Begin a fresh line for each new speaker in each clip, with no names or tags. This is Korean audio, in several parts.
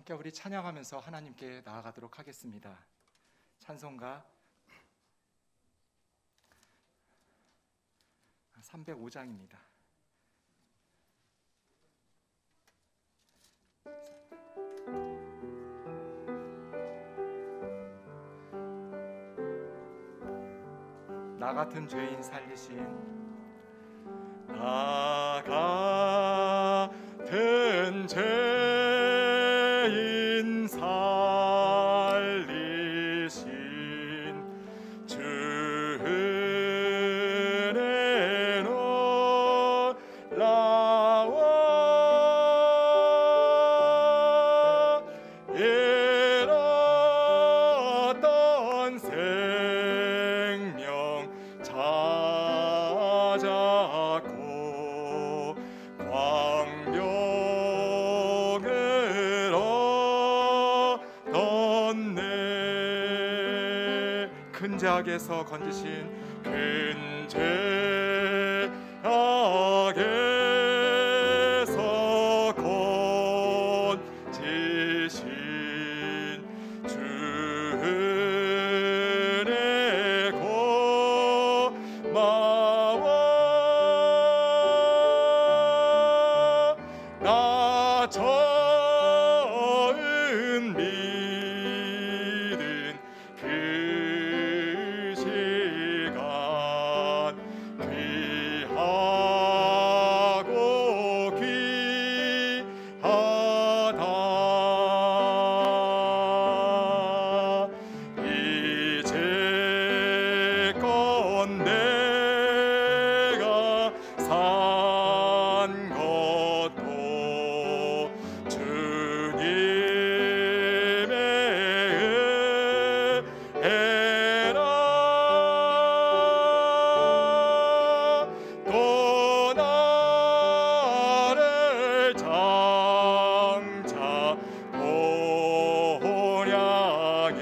함께 우리 찬양하면서 하나님께 나아가도록 하겠습니다. 찬송가 305장입니다. 나 같은 죄인 살리신, 나 같은 죄인 살리신 주 은혜 놀라워 잃었던 생명 찾았고 광명을 얻었네. 큰 죄악에서 건지신, 큰 죄악에서 건지신 주 은혜 고마워. 나 처음 믿은 그 시간 귀하고 귀하다. 이제껏 내가 산 것도 주님의 은혜라. 또 나를 장차 본향에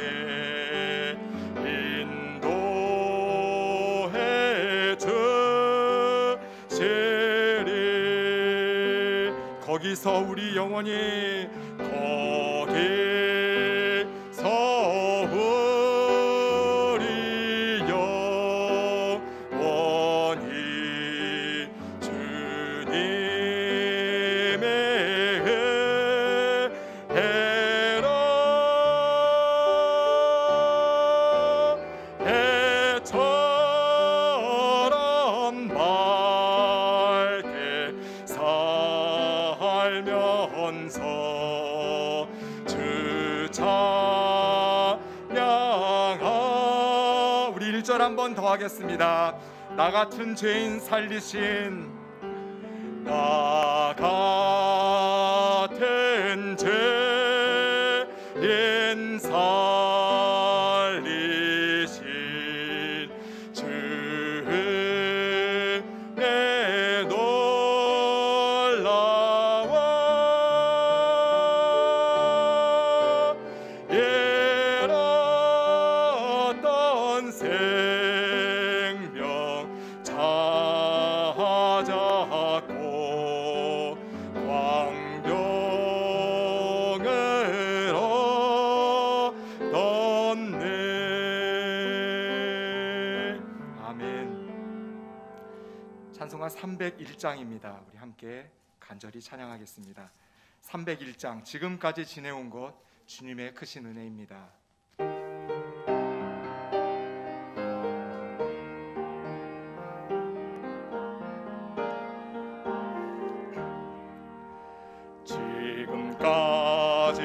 인도해 주시리. 거기서 우리 영원히, 거기서 우리 영원히 주님의 은혜라. 해처럼 밝게 살면서 주 찬양하. 우리 1절 한 번 더 하겠습니다. 나 같은 죄인 살리신, 나 같은 죄인 살리신 주 은혜 놀라워 잃었던 생명 찾았고 광명을 얻었네. 아멘. 찬송가 301장입니다. 우리 함께 간절히 찬양하겠습니다. 301장, 지금까지 지내온 것 주님의 크신 은혜입니다. 지금까지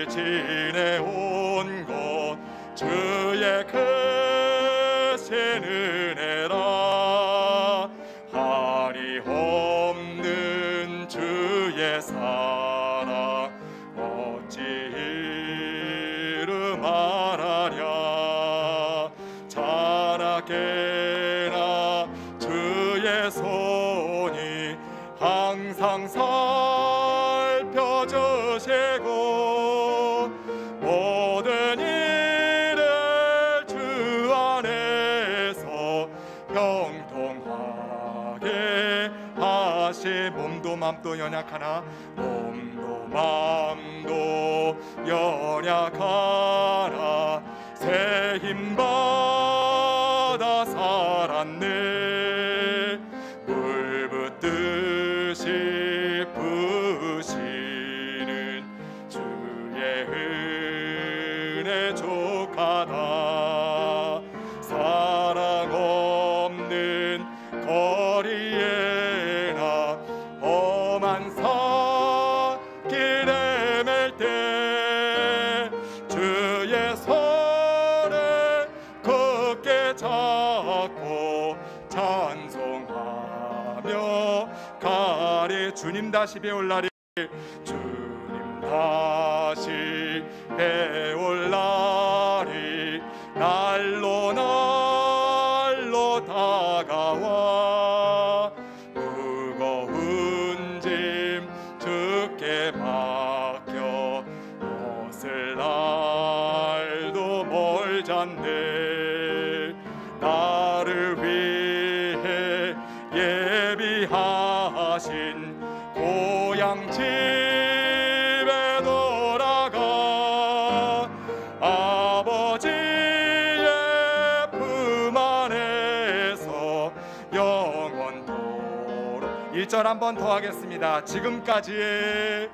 지내온 것 주의 크신 은혜라. 한이 없는 주의 사랑 어찌 이루 말하랴. 자라게나 주의 손이 항상 살펴주시고 모든 일을 주 안에서 형통하게 하시. 몸도 맘도 연약하나 몸도 맘도 영도 연약하나 새 힘 받아 살았네. 물 붓듯이 부시는 주의 은혜 족하다. 사랑 없는 거리에나 험한 산길에 맬 때 주의 손에 굳게 잡고 찬송하며 가리. 주님 다시 배울 날이, 주님 다시 배울 날이 날로 날로 다가와. 무거운 짐 주께 맡겨 벗을 날도 멀잖네. 나를 위해 예비하신 고향 집에 돌아가 아버지의 품 안에서 영원토록. 1절 한 번 더 하겠습니다. 지금까지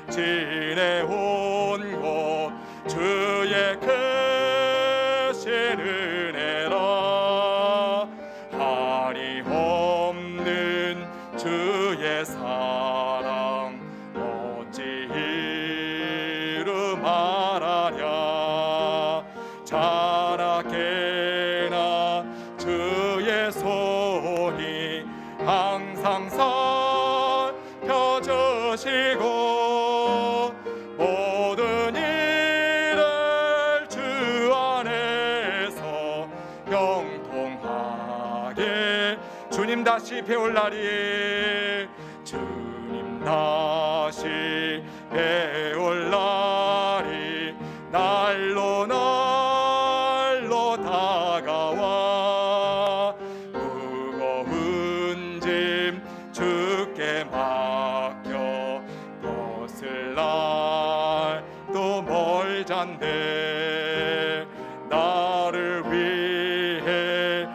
지내온 곳 주의 크신 은혜라. 한이 없는 주의 사랑 어찌 이루 말하랴. 자라게나 주의 손이 항상 살펴주시고 모든 일을 주 안에서 형통하게. 주님 다시 배울 날이, 주님 다시 배울 날이 날로 날로 다가와. 무거운 짐 주께 맡겨 벗을 날도 멀잔데 나를 위해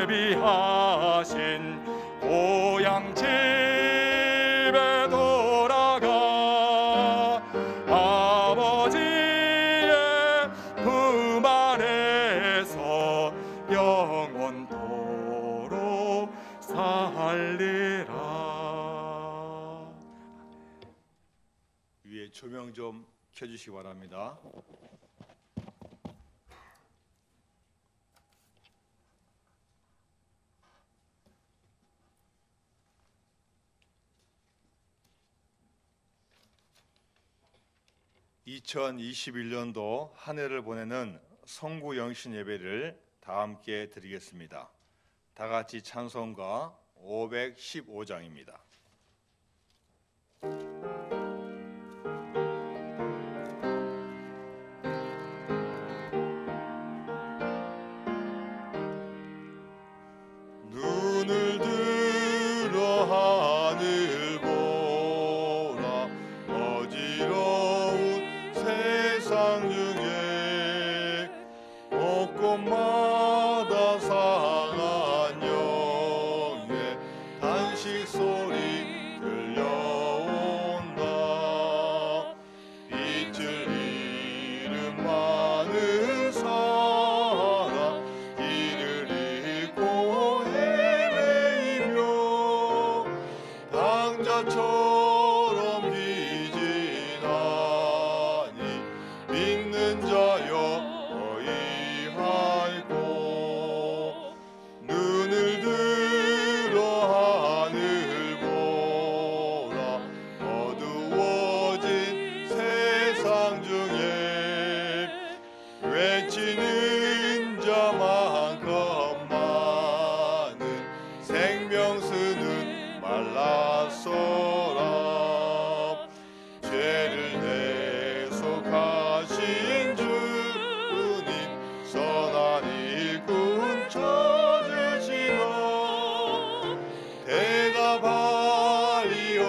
예비하신 고향 집에 돌아가 아버지의 품 안에서 영원토록 살리라.
위에 조명 좀 켜주시기 바랍니다. (2021년도) 한 해를 보내는 성구 영신 예배를 다 함께 드리겠습니다. 다 같이 찬송가 515장입니다.
눈을 들어 하늘 보라. 어지러운 세상 중에 곳곳마다 상한 영의 단식 소리 들려온다. 빛을 잃은 많은 사람 길을 잃고 헤매이며 당자처럼 기진하니 믿는 자여 어이할꼬. 눈을 들어 하늘 보라. 어두워진 세상 중에 외치는 자만큼 많은 생명수는 말랐소라. 죄를 대속하신 주님 선한 일꾼 찾으시나. 대답하리어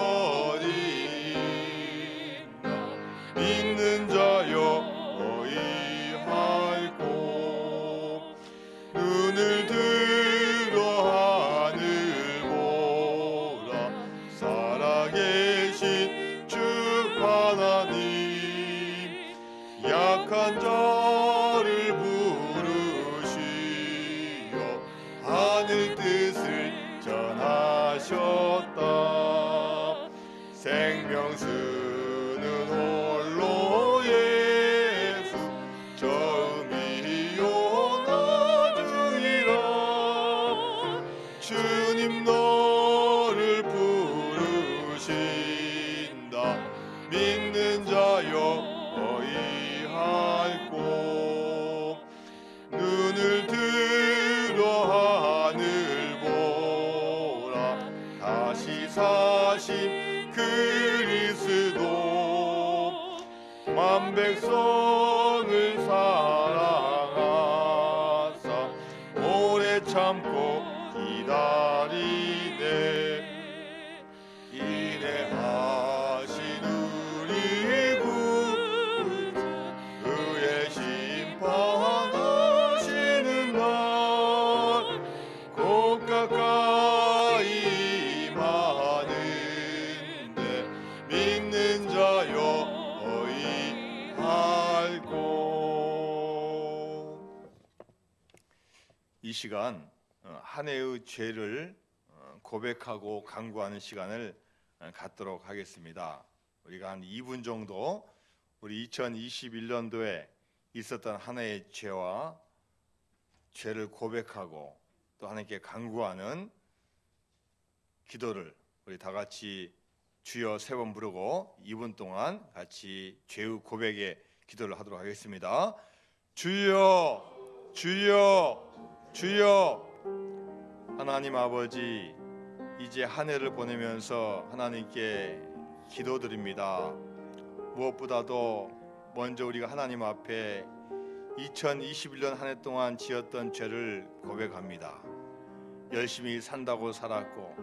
살아계신 주 하나님, 약한 자를 부르시어 하늘 뜻을 전하셨다. 생명수는 홀로 예수, 처음이요 나중이라. 주님 너를 부르신다. 믿는 자여 어이할꼬. 눈을 들어 하늘 보라. 다시 사신 그리스도, 만 백성을 사랑하사 오래 참고 기다리네. 인내하신 우리 구, 그의 심판하시는 날 곧 가까이 임하는데, 믿는 자여 어이할꼬.
이 시간 한 해의 죄를 고백하고 간구하는 시간을 갖도록 하겠습니다. 우리가 한 2분 정도 우리 2021년도에 있었던 한 해의 죄와 죄를 고백하고 또 하나님께 간구하는 기도를 우리 다 같이 주여 3번 부르고 2분 동안 같이 죄의 고백의 기도를 하도록 하겠습니다. 주여, 주여, 주여. 하나님 아버지, 이제 한 해를 보내면서 하나님께 기도드립니다. 무엇보다도 먼저 우리가 하나님 앞에 2021년 한 해 동안 지었던 죄를 고백합니다. 열심히 산다고 살았고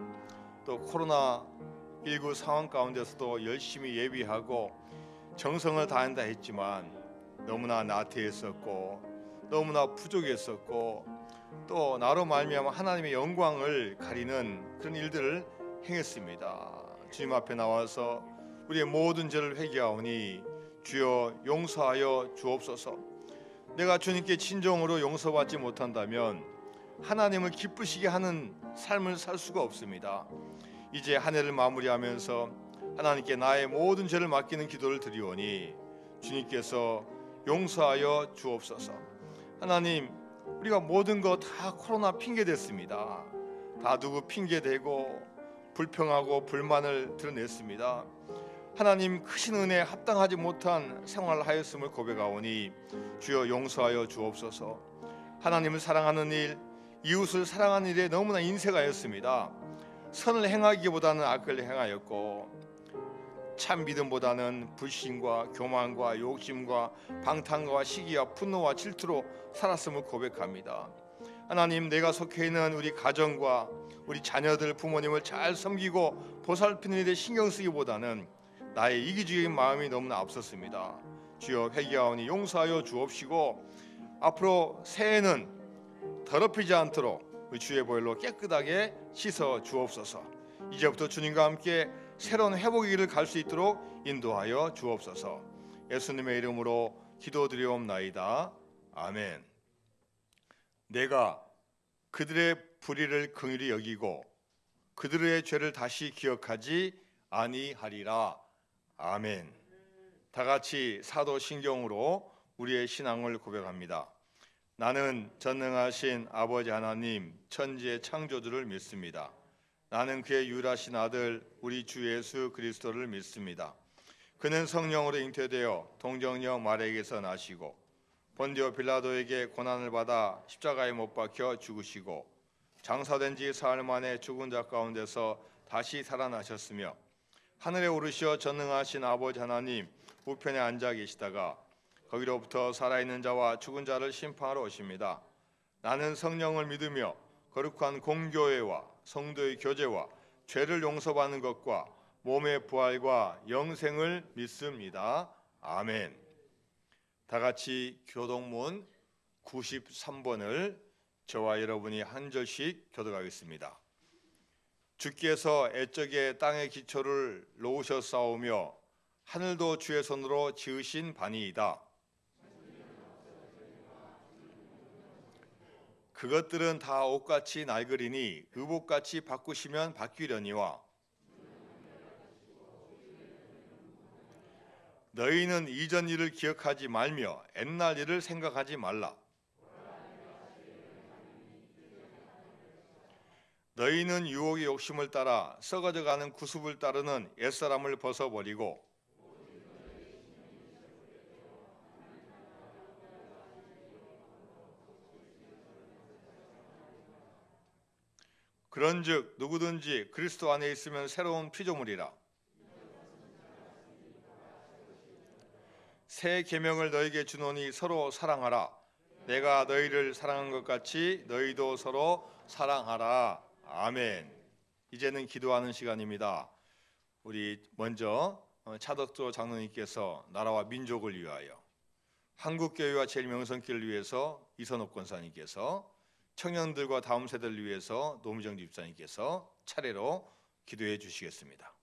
또 코로나19 상황 가운데서도 열심히 예비하고 정성을 다한다 했지만 너무나 나태했었고 너무나 부족했었고 또 나로 말미암아 하나님의 영광을 가리는 그런 일들을 행했습니다. 주님 앞에 나와서 우리의 모든 죄를 회개하오니 주여 용서하여 주옵소서. 내가 주님께 진정으로 용서받지 못한다면 하나님을 기쁘시게 하는 삶을 살 수가 없습니다. 이제 한 해를 마무리하면서 하나님께 나의 모든 죄를 맡기는 기도를 드리오니 주님께서 용서하여 주옵소서. 하나님, 우리가 모든 거 다 코로나 핑계 댔습니다. 다 누구 핑계 대고 불평하고 불만을 드러냈습니다. 하나님, 크신 은혜에 합당하지 못한 생활을 하였음을 고백하오니 주여 용서하여 주옵소서. 하나님을 사랑하는 일, 이웃을 사랑하는 일에 너무나 인색하였습니다. 선을 행하기보다는 악을 행하였고 참 믿음보다는 불신과 교만과 욕심과 방탕과 시기와 분노와 질투로 살았음을 고백합니다. 하나님, 내가 속해 있는 우리 가정과 우리 자녀들, 부모님을 잘 섬기고 보살피는 일에 신경 쓰기보다는 나의 이기주의인 마음이 너무나 앞섰습니다. 주여 회개하오니 용서하여 주옵시고 앞으로 새해는 더럽히지 않도록 주의 보혈로 깨끗하게 씻어 주옵소서. 이제부터 주님과 함께 새로운 회복의 길을 갈 수 있도록 인도하여 주옵소서. 예수님의 이름으로 기도드리옵나이다. 아멘. 내가 그들의 불의를 긍휼히 여기고 그들의 죄를 다시 기억하지 아니하리라. 아멘. 다 같이 사도신경으로 우리의 신앙을 고백합니다. 나는 전능하신 아버지 하나님 천지의 창조주를 믿습니다. 나는 그의 유일하신 아들 우리 주 예수 그리스도를 믿습니다. 그는 성령으로 잉태되어 동정녀 마리아에게서 나시고 본디오 빌라도에게 고난을 받아 십자가에 못 박혀 죽으시고 장사된 지 사흘 만에 죽은 자 가운데서 다시 살아나셨으며 하늘에 오르시어 전능하신 아버지 하나님 우편에 앉아 계시다가 거기로부터 살아있는 자와 죽은 자를 심판하러 오십니다. 나는 성령을 믿으며 거룩한 공교회와 성도의 교제와 죄를 용서받는 것과 몸의 부활과 영생을 믿습니다. 아멘. 다 같이 교동문 93번을 저와 여러분이 한 절씩 교독하겠습니다. 주께서 애적에 땅의 기초를 놓으셨사오며 하늘도 주의 손으로 지으신 바니이다. 그것들은 다 옷같이 낡으리니 의복같이 바꾸시면 바뀌려니와 너희는 이전 일을 기억하지 말며 옛날 일을 생각하지 말라. 너희는 유혹의 욕심을 따라 썩어져가는 구습을 따르는 옛사람을 벗어버리고 그런즉 누구든지 그리스도 안에 있으면 새로운 피조물이라. 새 계명을 너희에게 주노니 서로 사랑하라. 내가 너희를 사랑한 것 같이 너희도 서로 사랑하라. 아멘. 이제는 기도하는 시간입니다. 우리 먼저 차덕조 장로님께서 나라와 민족을 위하여, 한국교회와 제일명성교회를 위해서 이선옥 권사님께서, 청년들과 다음 세대를 위해서 노미정 집사님께서 차례로 기도해 주시겠습니다.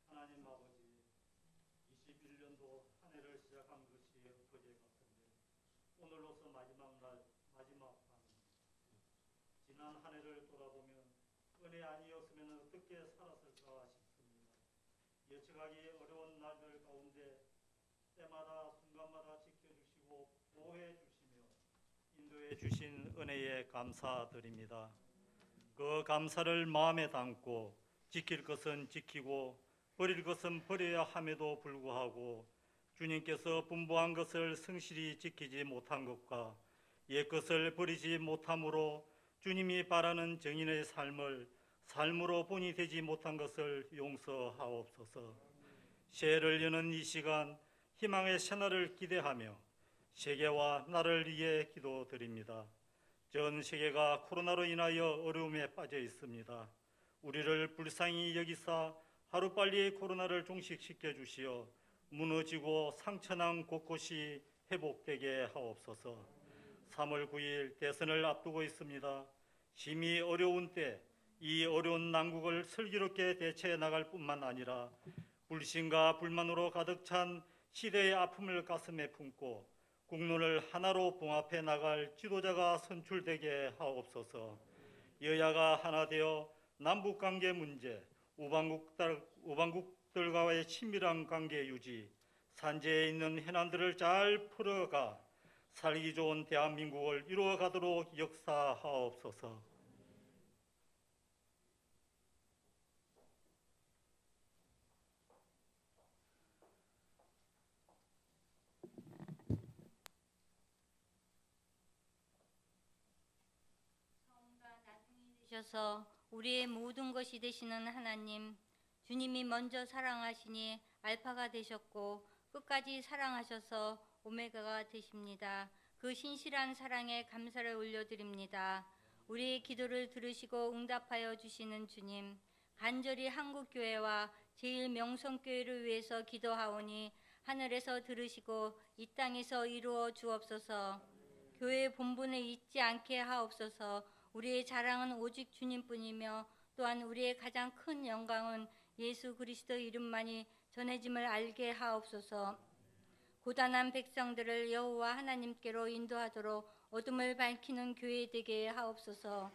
하나님 아버지, 21년도 한 해를 시작한 것이 어제 같은데 오늘로서 마지막 날, 마지막 밤입니다. 지난 한 해를 돌아보면 은혜 아니었으면 어떻게 살았을까 싶습니다. 예측하기 어려운 날들 가운데 때마다 순간마다 지켜주시고 보호해 주시며 인도해 주신 은혜에 감사드립니다. 그 감사를 마음에 담고 지킬 것은 지키고 버릴 것은 버려야 함에도 불구하고 주님께서 분부한 것을 성실히 지키지 못한 것과 옛것을 버리지 못함으로 주님이 바라는 정인의 삶으로 본이 되지 못한 것을 용서하옵소서. 새해를 여는 이 시간 희망의 새날을 기대하며 세계와 나를 위해 기도드립니다. 전 세계가 코로나로 인하여 어려움에 빠져 있습니다. 우리를 불쌍히 여기사 하루빨리 코로나를 종식시켜 주시어 무너지고 상처난 곳곳이 회복되게 하옵소서. 3월 9일 대선을 앞두고 있습니다. 심히 어려운 때 이 어려운 난국을 슬기롭게 대처해 나갈 뿐만 아니라 불신과 불만으로 가득 찬 시대의 아픔을 가슴에 품고 국론을 하나로 봉합해 나갈 지도자가 선출되게 하옵소서. 여야가 하나 되어 남북관계 문제, 우방국들과의 친밀한 관계 유지, 산재에 있는 해난들을 잘 풀어가 살기 좋은 대한민국을 이루어가도록 역사하옵소서.
주셔서 우리의 모든 것이 되시는 하나님, 주님이 먼저 사랑하시니 알파가 되셨고 끝까지 사랑하셔서 오메가가 되십니다. 그 신실한 사랑에 감사를 올려드립니다. 우리의 기도를 들으시고 응답하여 주시는 주님, 간절히 한국교회와 제일명성교회를 위해서 기도하오니 하늘에서 들으시고 이 땅에서 이루어 주옵소서. 교회 본분을 잊지 않게 하옵소서. 우리의 자랑은 오직 주님뿐이며 또한 우리의 가장 큰 영광은 예수 그리스도 이름만이 전해짐을 알게 하옵소서. 고단한 백성들을 여호와 하나님께로 인도하도록 어둠을 밝히는 교회 되게 하옵소서.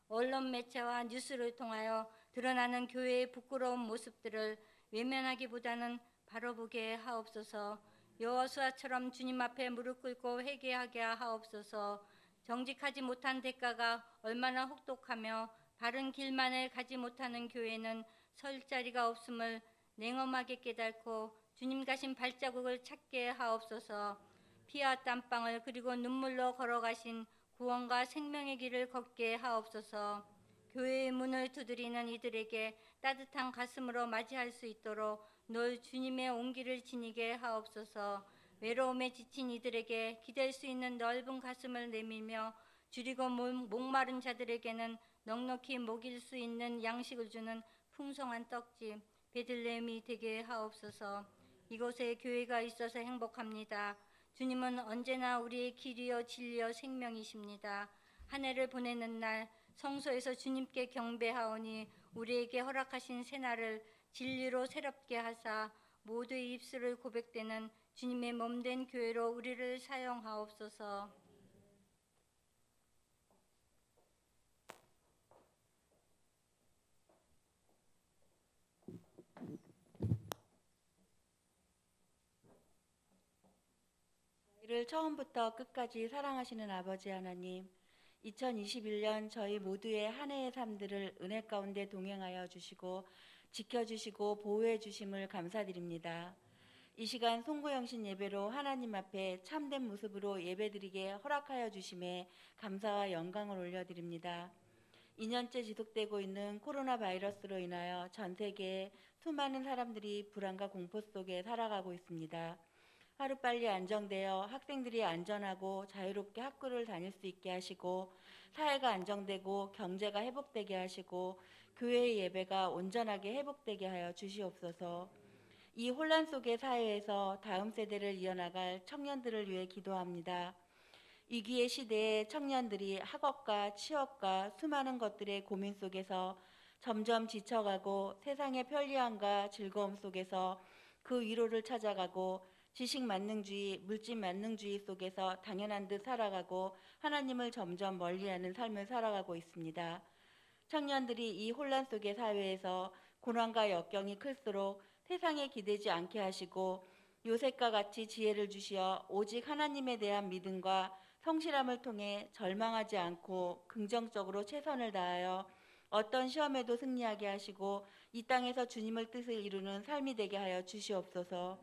언론 매체와 뉴스를 통하여 드러나는 교회의 부끄러운 모습들을 외면하기보다는 바라보게 하옵소서. 여호수아처럼 주님 앞에 무릎 꿇고 회개하게 하옵소서. 정직하지 못한 대가가 얼마나 혹독하며 바른 길만을 가지 못하는 교회는 설 자리가 없음을 냉엄하게 깨닫고 주님 가신 발자국을 찾게 하옵소서. 피와 땀방울 그리고 눈물로 걸어가신 구원과 생명의 길을 걷게 하옵소서. 교회의 문을 두드리는 이들에게 따뜻한 가슴으로 맞이할 수 있도록 늘 주님의 온기를 지니게 하옵소서. 외로움에 지친 이들에게 기댈 수 있는 넓은 가슴을 내밀며 줄이고 목마른 자들에게는 넉넉히 먹일 수 있는 양식을 주는 풍성한 떡집 베들레헴이 되게 하옵소서. 이곳에 교회가 있어서 행복합니다. 주님은 언제나 우리의 길이요 진리요 생명이십니다. 한 해를 보내는 날 성소에서 주님께 경배하오니 우리에게 허락하신 새날을 진리로 새롭게 하사 모두의 입술을 고백되는 주님의 몸된 교회로 우리를 사용하옵소서.
저희를 처음부터 끝까지 사랑하시는 아버지 하나님, 2021년 저희 모두의 한 해의 삶들을 은혜 가운데 동행하여 주시고 지켜주시고 보호해 주심을 감사드립니다. 이 시간 송구영신 예배로 하나님 앞에 참된 모습으로 예배드리게 허락하여 주심에 감사와 영광을 올려드립니다. 2년째 지속되고 있는 코로나 바이러스로 인하여 전 세계에 수많은 사람들이 불안과 공포 속에 살아가고 있습니다. 하루빨리 안정되어 학생들이 안전하고 자유롭게 학교를 다닐 수 있게 하시고 사회가 안정되고 경제가 회복되게 하시고 교회의 예배가 온전하게 회복되게 하여 주시옵소서. 이 혼란 속의 사회에서 다음 세대를 이어나갈 청년들을 위해 기도합니다. 위기의 시대에 청년들이 학업과 취업과 수많은 것들의 고민 속에서 점점 지쳐가고 세상의 편리함과 즐거움 속에서 그 위로를 찾아가고 지식 만능주의, 물질 만능주의 속에서 당연한 듯 살아가고 하나님을 점점 멀리하는 삶을 살아가고 있습니다. 청년들이 이 혼란 속의 사회에서 고난과 역경이 클수록 세상에 기대지 않게 하시고 요셉과 같이 지혜를 주시어 오직 하나님에 대한 믿음과 성실함을 통해 절망하지 않고 긍정적으로 최선을 다하여 어떤 시험에도 승리하게 하시고 이 땅에서 주님의 뜻을 이루는 삶이 되게 하여 주시옵소서.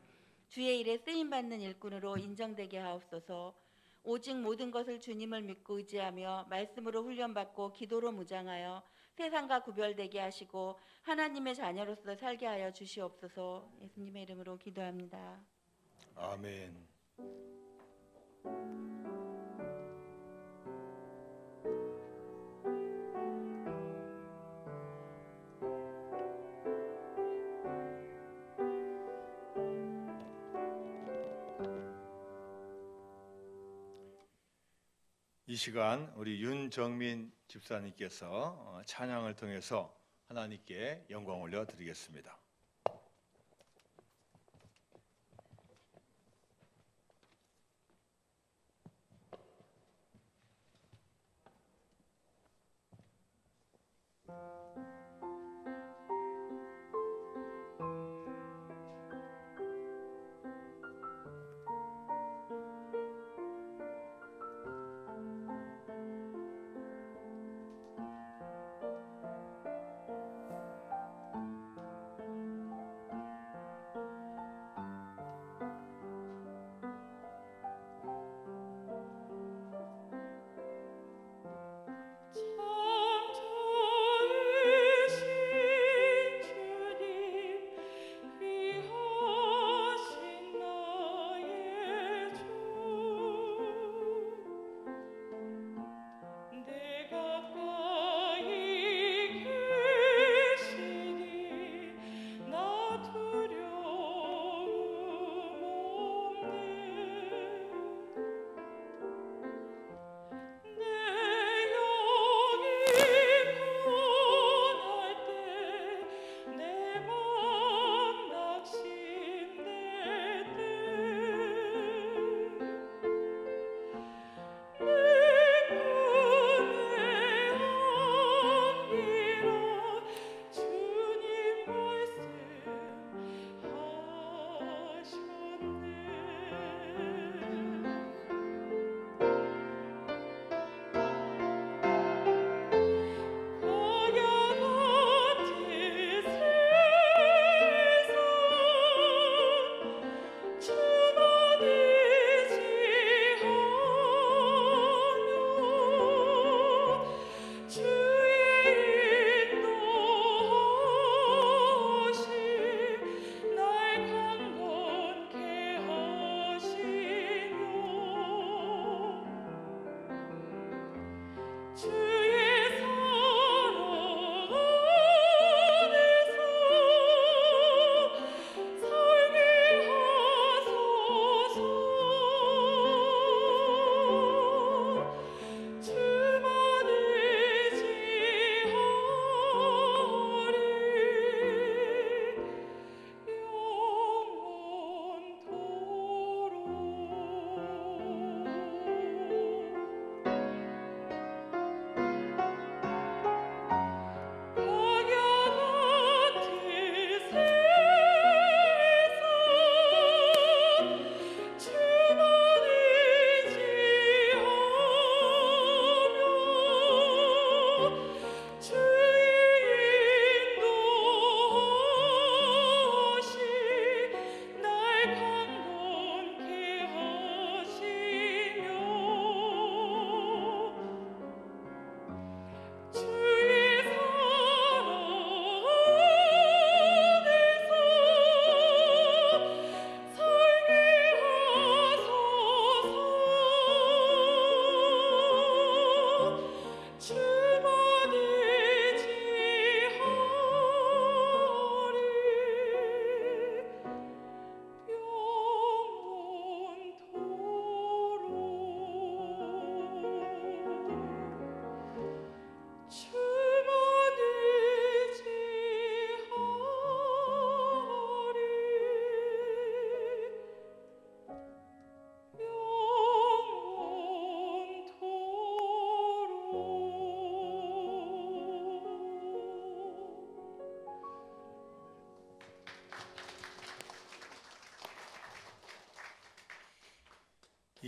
주의 일에 쓰임받는 일꾼으로 인정되게 하옵소서. 오직 모든 것을 주님을 믿고 의지하며 말씀으로 훈련받고 기도로 무장하여 세상과 구별되게 하시고 하나님의 자녀로서 살게 하여 주시옵소서. 예수님의 이름으로 기도합니다.
아멘. 이 시간 우리 윤정민 집사님께서 찬양을 통해서 하나님께 영광 올려 드리겠습니다.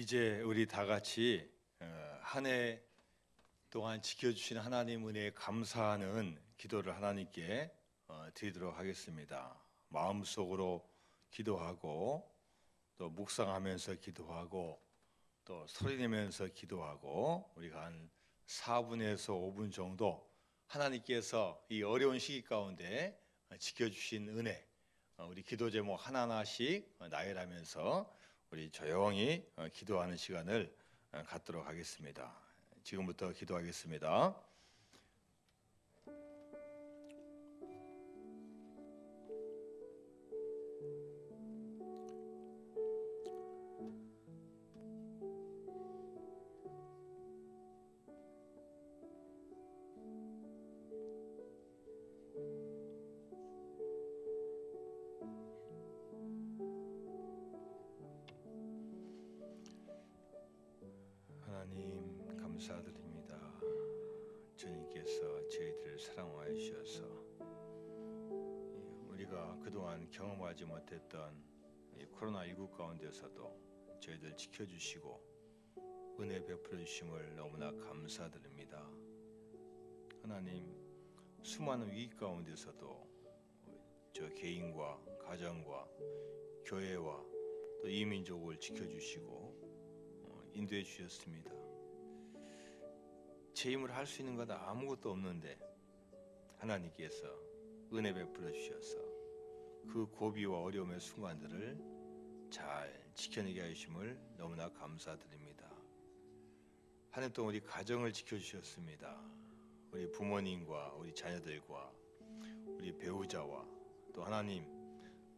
이제 우리 다 같이 한 해 동안 지켜주신 하나님 은혜에 감사하는 기도를 하나님께 드리도록 하겠습니다. 마음속으로 기도하고 또 묵상하면서 기도하고 또 소리내면서 기도하고 우리가 한 4분에서 5분 정도 하나님께서 이 어려운 시기 가운데 지켜주신 은혜 우리 기도 제목 하나하나씩 나열하면서 우리 조용히 기도하는 시간을 갖도록 하겠습니다. 지금부터 기도하겠습니다. 하나님 감사드립니다. 주님께서 저희들을 사랑하여 주셔서 우리가 그동안 경험하지 못했던 이 코로나19 가운데서도 저희들 지켜주시고 은혜 베풀어 주심을 너무나 감사드립니다. 하나님 수많은 위기 가운데서도 저 개인과 가정과 교회와 또 이민족을 지켜주시고 인도해 주셨습니다. 제 힘으로 할 수 있는 것 아무것도 없는데 하나님께서 은혜 베풀어 주셔서 그 고비와 어려움의 순간들을 잘 지켜내게 하심을 너무나 감사드립니다. 한 해 동안 우리 가정을 지켜주셨습니다. 우리 부모님과 우리 자녀들과 우리 배우자와 또 하나님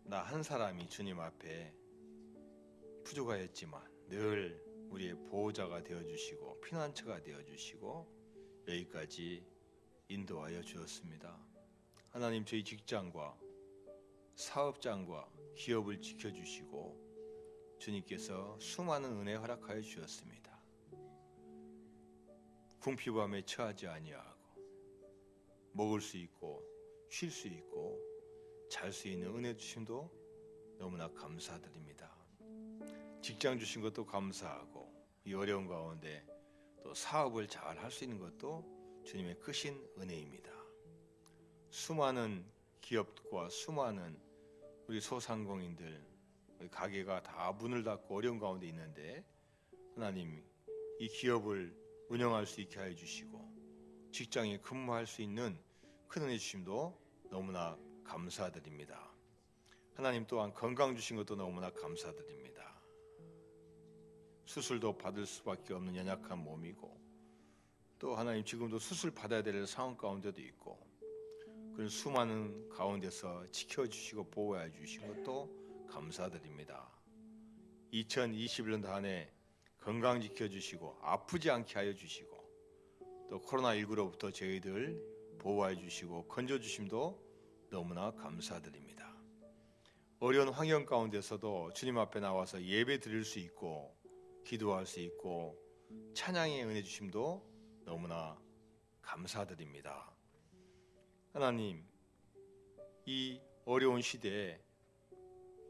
나 한 사람이 주님 앞에 부족하였지만 늘 우리의 보호자가 되어주시고 피난처가 되어주시고 여기까지 인도하여 주었습니다. 하나님 저희 직장과 사업장과 기업을 지켜주시고 주님께서 수많은 은혜 허락하여 주셨습니다. 궁핍함에 처하지 아니하고 먹을 수 있고 쉴 수 있고 잘 수 있는 은혜 주심도 너무나 감사드립니다. 직장 주신 것도 감사하고 이 어려운 가운데 또 사업을 잘 할 수 있는 것도 주님의 크신 은혜입니다. 수많은 기업과 수많은 우리 소상공인들 우리 가게가 다 문을 닫고 어려운 가운데 있는데 하나님 이 기업을 운영할 수 있게 해 주시고 직장에 근무할 수 있는 큰 은혜 주심도 너무나 감사드립니다. 하나님 또한 건강 주신 것도 너무나 감사드립니다. 수술도 받을 수밖에 없는 연약한 몸이고 또 하나님 지금도 수술 받아야 될 상황 가운데도 있고 그런 수많은 가운데서 지켜주시고 보호해 주신 것도 감사드립니다. 2021년도 한 해 건강 지켜주시고 아프지 않게 하여 주시고 또 코로나19로부터 저희들 보호해 주시고 건져주심도 너무나 감사드립니다. 어려운 환경 가운데서도 주님 앞에 나와서 예배 드릴 수 있고 기도할 수 있고 찬양의 은혜 주심도 너무나 감사드립니다. 하나님 이 어려운 시대에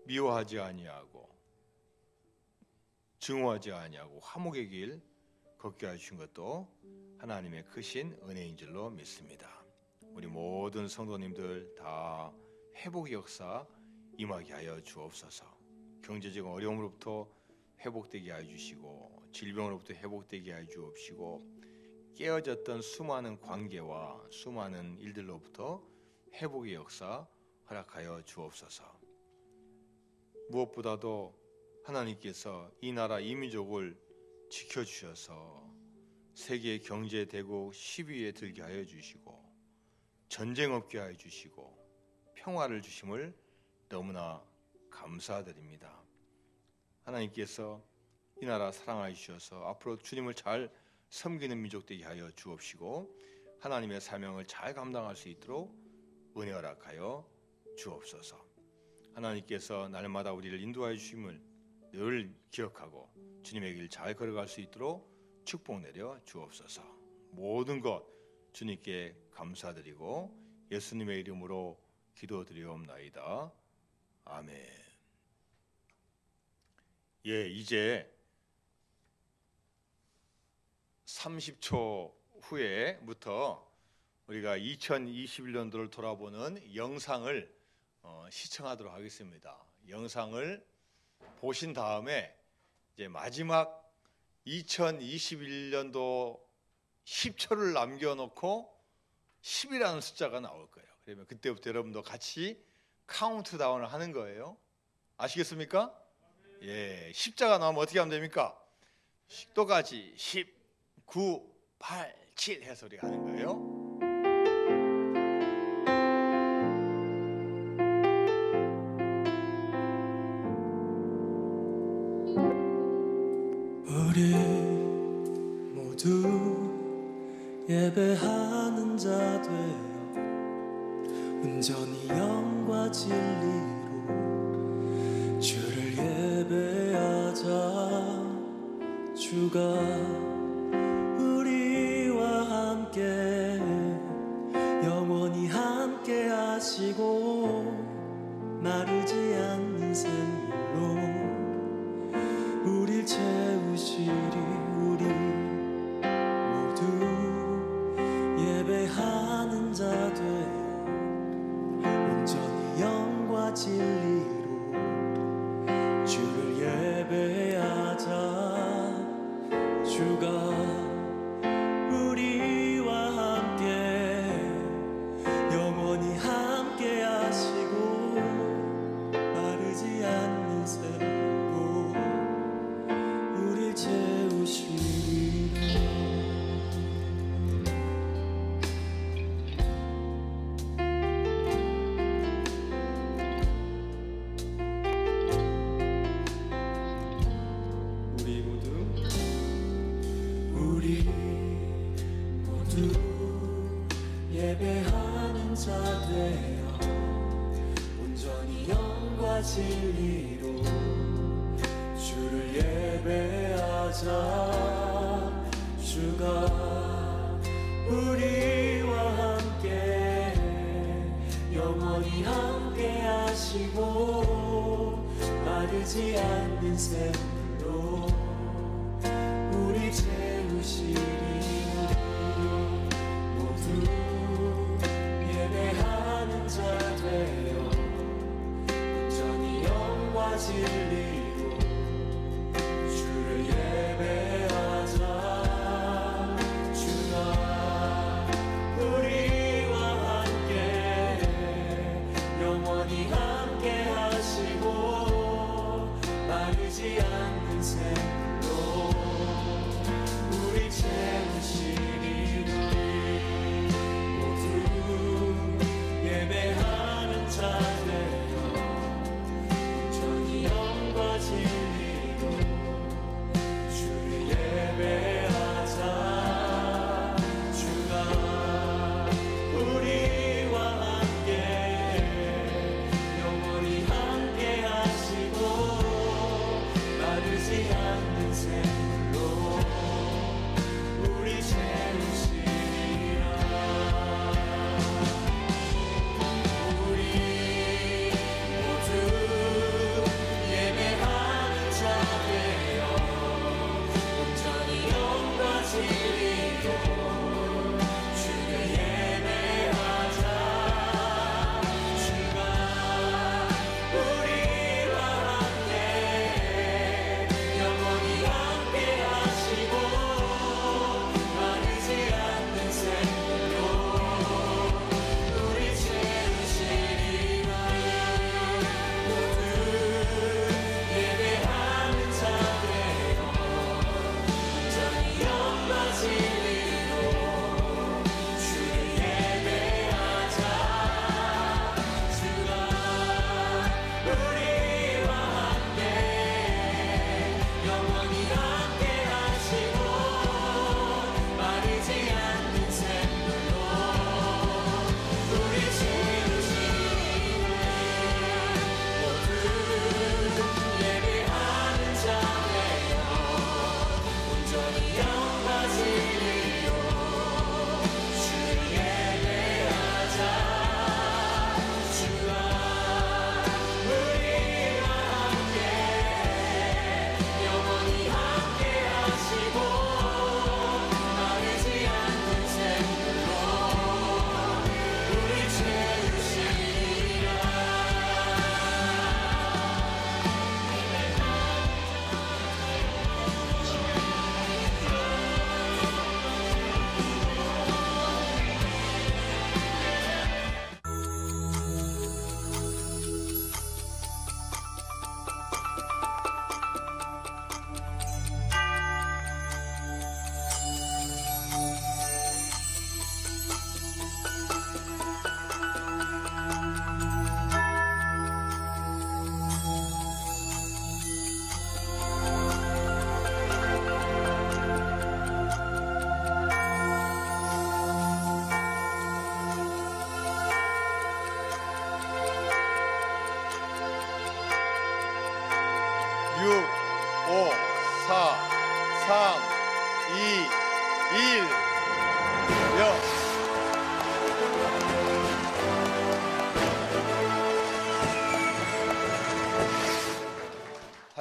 미워하지 아니하고 증오하지 아니하고 화목의 길 걷게 하신 것도 하나님의 크신 은혜인 줄로 믿습니다. 우리 모든 성도님들 다 회복의 역사 임하게 하여 주옵소서. 경제적 어려움으로부터 회복되게 하여 주시고 질병으로부터 회복되게 하여 주옵시고 깨어졌던 수많은 관계와 수많은 일들로부터 회복의 역사 허락하여 주옵소서. 무엇보다도 하나님께서 이 나라 이민족을 지켜주셔서 세계 경제 대국 10위에 들게 하여 주시고 전쟁 없게 하여 주시고 평화를 주심을 너무나 감사드립니다. 하나님께서 이 나라 사랑하여 주셔서 앞으로 주님을 잘 섬기는 민족 되게 하여 주옵시고 하나님의 사명을 잘 감당할 수 있도록 은혜 허락하여 주옵소서. 하나님께서 날마다 우리를 인도하여 주심을 늘 기억하고 주님의 길 잘 걸어갈 수 있도록 축복 내려 주옵소서. 모든 것 주님께 감사드리고 예수님의 이름으로 기도드리옵나이다. 아멘. 예, 이제 30초 후에부터 우리가 2021년도를 돌아보는 영상을 시청하도록 하겠습니다. 영상을 보신 다음에 이제 마지막 2021년도 10초를 남겨놓고 10이라는 숫자가 나올 거예요. 그러면 그때부터 여러분도 같이 카운트다운을 하는 거예요. 아시겠습니까? 예, 십자가 나오면 어떻게 하면 됩니까? 똑같이 10, 9, 8, 7 해서 우리가 하는 거예요.
우리 모두 예배하는 자 되어 온전히 영과 진리로 주를 예배하자. 주가 우리와 함께 영원히 함께 하시고 마르지 않는 샘물로 우릴 채우시리. 우리 모두 예배하는 자 되어 온전히 영과 진리로 주를 예배하자. 주가 우리와 함께 영원히 함께 하시고 마르지 않는 샘으로 우릴 채우시리. 우리 모두 예배하는 자 되어 온전히 영과 진리로 주를 예배하자. 주가 우리와 함께 영원히 함께 하시고 마르지 않는 샘으로 우리 채우시리. 모두 예배하는 자 되어 온전히 영과 진리로 주를 예배하자. 주가 우리와 함께 영원히 함께 하시고 마르지 않는 샘으로 우리 채우시리. 모두 예배하는 자 되어 온전히 영과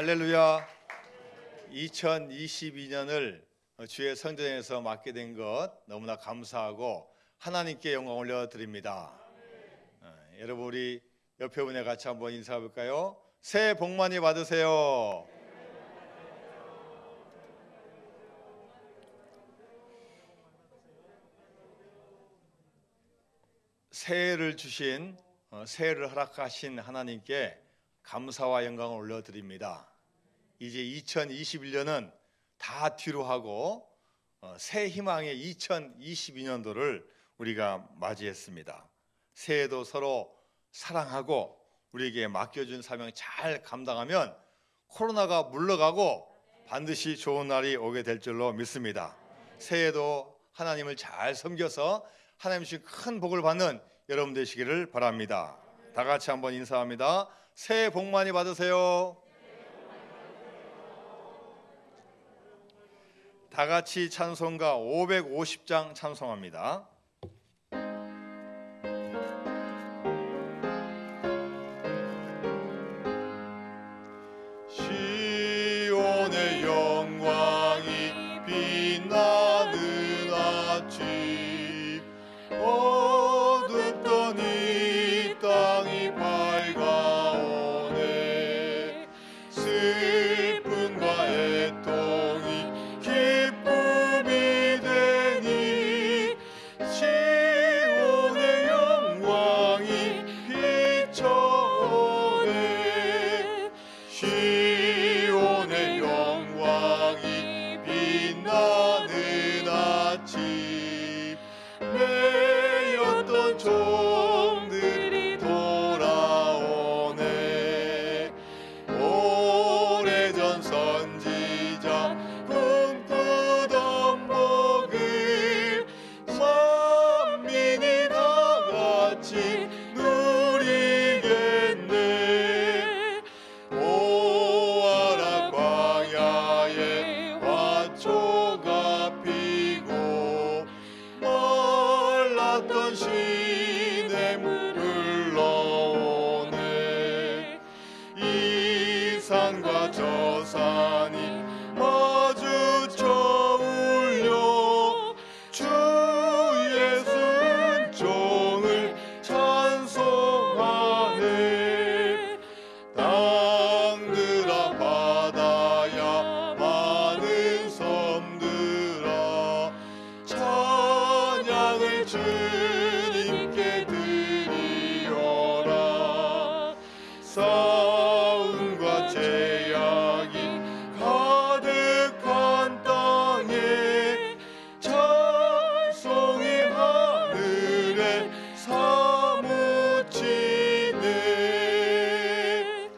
할렐루야. 2022년을 주의 성전에서 맡게 된 것 너무나 감사하고 하나님께 영광 올려드립니다. 여러분, 우리 옆에 분에 같이 한번 인사해 볼까요? 새해 복 많이 받으세요. 새해를 주신, 새해를 허락하신 하나님께 감사와 영광을 올려드립니다. 이제 2021년은 다 뒤로 하고 새 희망의 2022년도를 우리가 맞이했습니다. 새해도 서로 사랑하고 우리에게 맡겨준 사명 잘 감당하면 코로나가 물러가고 반드시 좋은 날이 오게 될 줄로 믿습니다. 새해도 하나님을 잘 섬겨서 하나님 주신 큰 복을 받는 여러분 되시기를 바랍니다. 다 같이 한번 인사합니다. 새해 복 많이 받으세요. 다 같이 찬송가 550장 찬송합니다.
시온의 영광이 빛나는 아침, 어둡던 이 땅이 밝아오네. 슬픔과 애통이 기쁨이 되니 시온의 영광이 비춰오네. 시온의 영광이 빛나는 아침, 매였던 종들이 돌아오네. 오래전 선지자 꿈꾸던 복을 만민이 다 같이 누리겠네. 보아라, 광야에 화초가 피고 말랐던 시냇물 흘러오네. 이 산과 저 산이 마주쳐 울려 주 예수 은총을 찬송하네. 땅들아, 바다야, 많은 섬들아, 찬양을 주님께 드리어라. 싸움과 제약이 가득한 땅에 찬송이 하늘에 사무치네.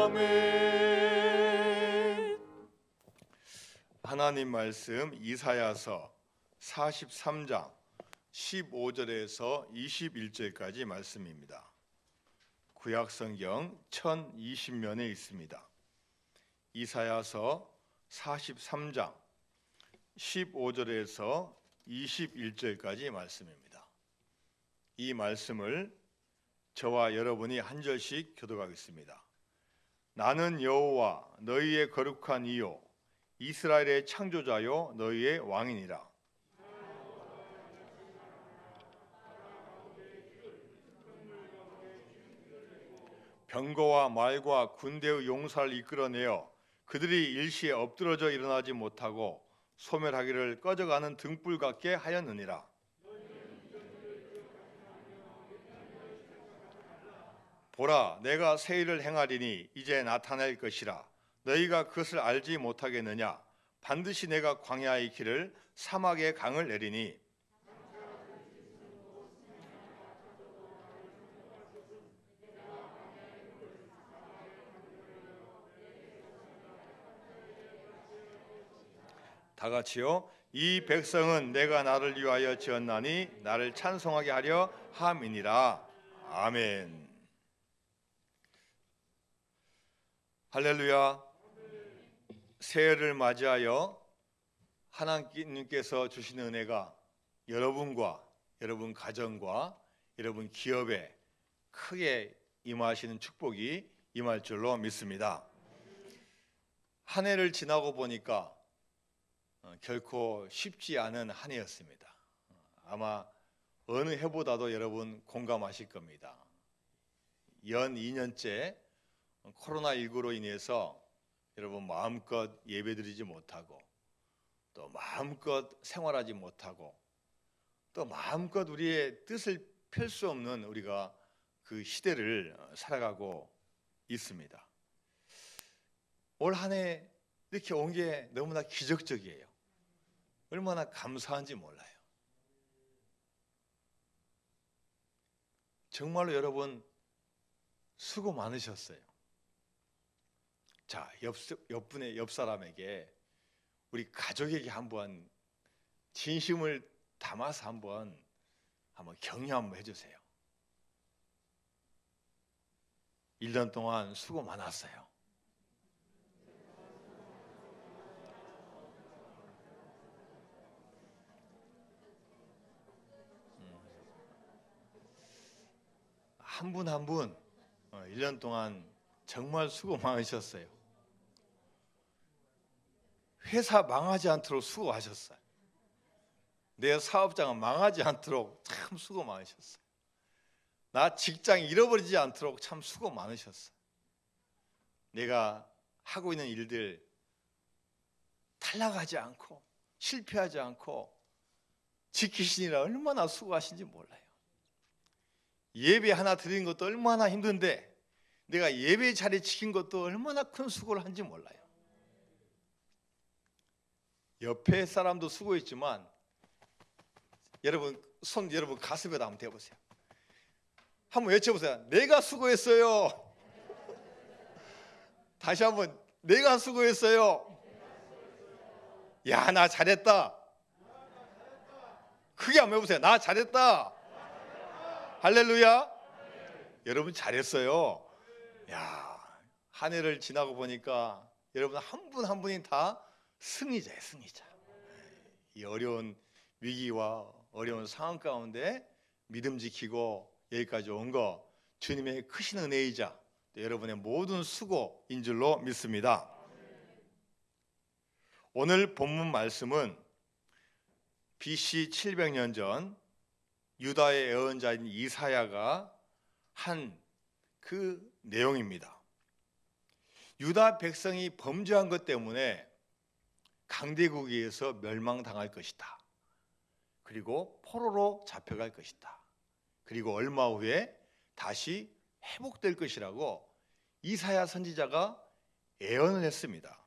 아멘.
하나님 말씀 이사야서 43장 15절에서 21절까지 말씀입니다. 구약성경 1020면에 있습니다. 이사야서 43장 15절에서 21절까지 말씀입니다. 이 말씀을 저와 여러분이 한 절씩 교독하겠습니다. 나는 여호와 너희의 거룩한 이요 이스라엘의 창조자요 너희의 왕이니라. 병거와 말과 군대의 용사를 이끌어내어 그들이 일시에 엎드러져 일어나지 못하고 소멸하기를 꺼져가는 등불 같게 하였느니라. 보라, 내가 새 일을 행하리니 이제 나타낼 것이라. 너희가 그것을 알지 못하겠느냐? 반드시 내가 광야의 길을 사막의 강을 내리니 다 같이요. 이 백성은 내가 나를 위하여 지었나니 나를 찬송하게 하려 함이니라. 아멘. 할렐루야. 새해를 맞이하여 하나님께서 주시는 은혜가 여러분과 여러분 가정과 여러분 기업에 크게 임하시는 축복이 임할 줄로 믿습니다. 한 해를 지나고 보니까 결코 쉽지 않은 한 해였습니다. 아마 어느 해보다도 여러분 공감하실 겁니다. 연 2년째 코로나19로 인해서 여러분 마음껏 예배드리지 못하고 또 마음껏 생활하지 못하고 또 마음껏 우리의 뜻을 펼 수 없는 우리가 그 시대를 살아가고 있습니다. 올 한 해 이렇게 온 게 너무나 기적적이에요. 얼마나 감사한지 몰라요. 정말로 여러분 수고 많으셨어요. 자, 옆 사람에게 우리 가족에게 한번 진심을 담아서 한번 격려 한번 해주세요. 1년 동안 수고 많았어요. 한 분 한 분 1년 동안 정말 수고 많으셨어요. 회사 망하지 않도록 수고하셨어요. 내 사업장은 망하지 않도록 참 수고 많으셨어요. 나 직장 잃어버리지 않도록 참 수고 많으셨어요. 내가 하고 있는 일들 탈락하지 않고 실패하지 않고 지키시느라 얼마나 수고하신지 몰라요. 예배 하나 드리는 것도 얼마나 힘든데 내가 예배 자리 지킨 것도 얼마나 큰 수고를 한지 몰라요. 옆에 사람도 수고했지만 여러분 손 여러분 가슴에다 한번 대보세요. 한번 외쳐보세요. 내가 수고했어요. 다시 한번 내가 수고했어요. 야, 나 잘했다. 크게 한번 해보세요. 나 잘했다. 할렐루야. 여러분 잘했어요. 야, 한 해를 지나고 보니까 여러분 한 분 한 분이 다 승리자예요. 승리자. 이 어려운 위기와 어려운 상황 가운데 믿음 지키고 여기까지 온 거 주님의 크신 은혜이자 여러분의 모든 수고인 줄로 믿습니다. 오늘 본문 말씀은 BC 700년 전 유다의 예언자인 이사야가 한 그 내용입니다. 유다 백성이 범죄한 것 때문에 강대국에 의해서 멸망당할 것이다. 그리고 포로로 잡혀갈 것이다. 그리고 얼마 후에 다시 회복될 것이라고 이사야 선지자가 예언을 했습니다.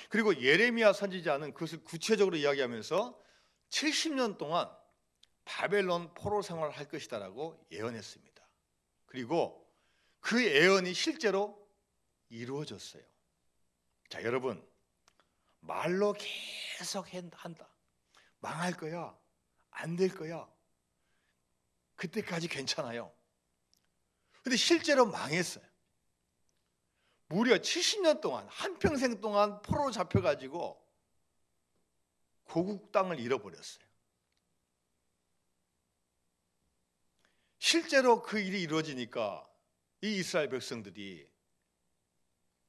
그리고 예레미야 선지자는 그것을 구체적으로 이야기하면서 70년 동안 바벨론 포로 생활을 할 것이다라고 예언했습니다. 그리고 그 예언이 실제로 이루어졌어요. 자, 여러분 말로 계속 한다. 망할 거야. 안 될 거야. 그때까지 괜찮아요. 근데 실제로 망했어요. 무려 70년 동안 한평생 동안 포로로 잡혀가지고 고국 땅을 잃어버렸어요. 실제로 그 일이 이루어지니까 이 이스라엘 백성들이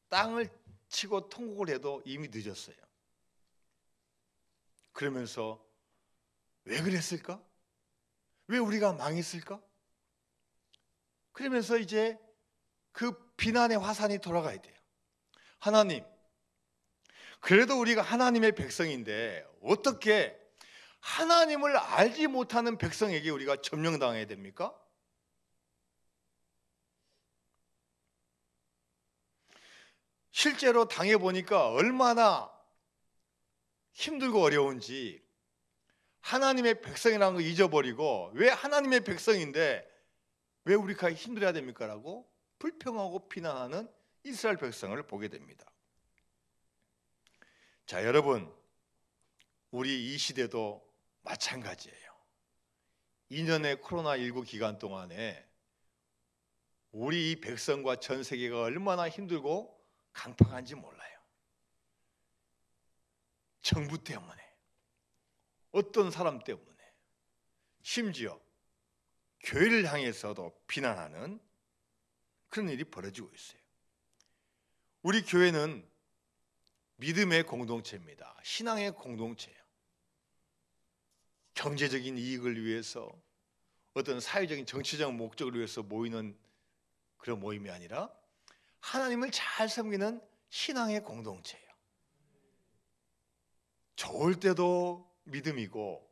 땅을 치고 통곡을 해도 이미 늦었어요. 그러면서 왜 그랬을까? 왜 우리가 망했을까? 그러면서 이제 그 비난의 화산이 돌아가야 돼요. 하나님, 그래도 우리가 하나님의 백성인데 어떻게 하나님을 알지 못하는 백성에게 우리가 점령당해야 됩니까? 실제로 당해보니까 얼마나 힘들고 어려운지 하나님의 백성이라는 거 잊어버리고 왜 하나님의 백성인데 왜 우리가 힘들어야 됩니까? 라고 불평하고 비난하는 이스라엘 백성을 보게 됩니다. 자, 여러분, 우리 이 시대도 마찬가지예요. 2년의 코로나19 기간 동안에 우리 이 백성과 전 세계가 얼마나 힘들고 강팍한지 몰라요. 정부 때문에, 어떤 사람 때문에, 심지어 교회를 향해서도 비난하는 그런 일이 벌어지고 있어요. 우리 교회는 믿음의 공동체입니다. 신앙의 공동체예요. 경제적인 이익을 위해서, 어떤 사회적인 정치적 목적을 위해서 모이는 그런 모임이 아니라 하나님을 잘 섬기는 신앙의 공동체예요. 좋을 때도 믿음이고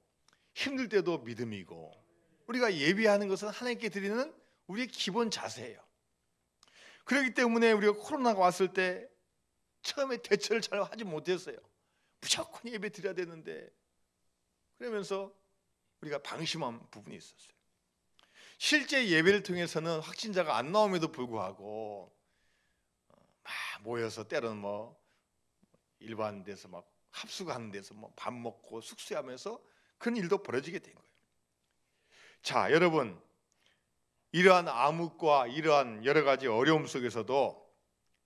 힘들 때도 믿음이고, 우리가 예배하는 것은 하나님께 드리는 우리의 기본 자세예요. 그렇기 때문에 우리가 코로나가 왔을 때 처음에 대처를 잘 하지 못했어요. 무조건 예배 드려야 되는데, 그러면서 우리가 방심한 부분이 있었어요. 실제 예배를 통해서는 확진자가 안 나옴에도 불구하고 막 모여서, 때로는 뭐 일반 데서 막 합숙하는 데서 뭐 밥 먹고 숙소하면서 그런 일도 벌어지게 된 거예요. 자, 여러분, 이러한 암흑과 이러한 여러 가지 어려움 속에서도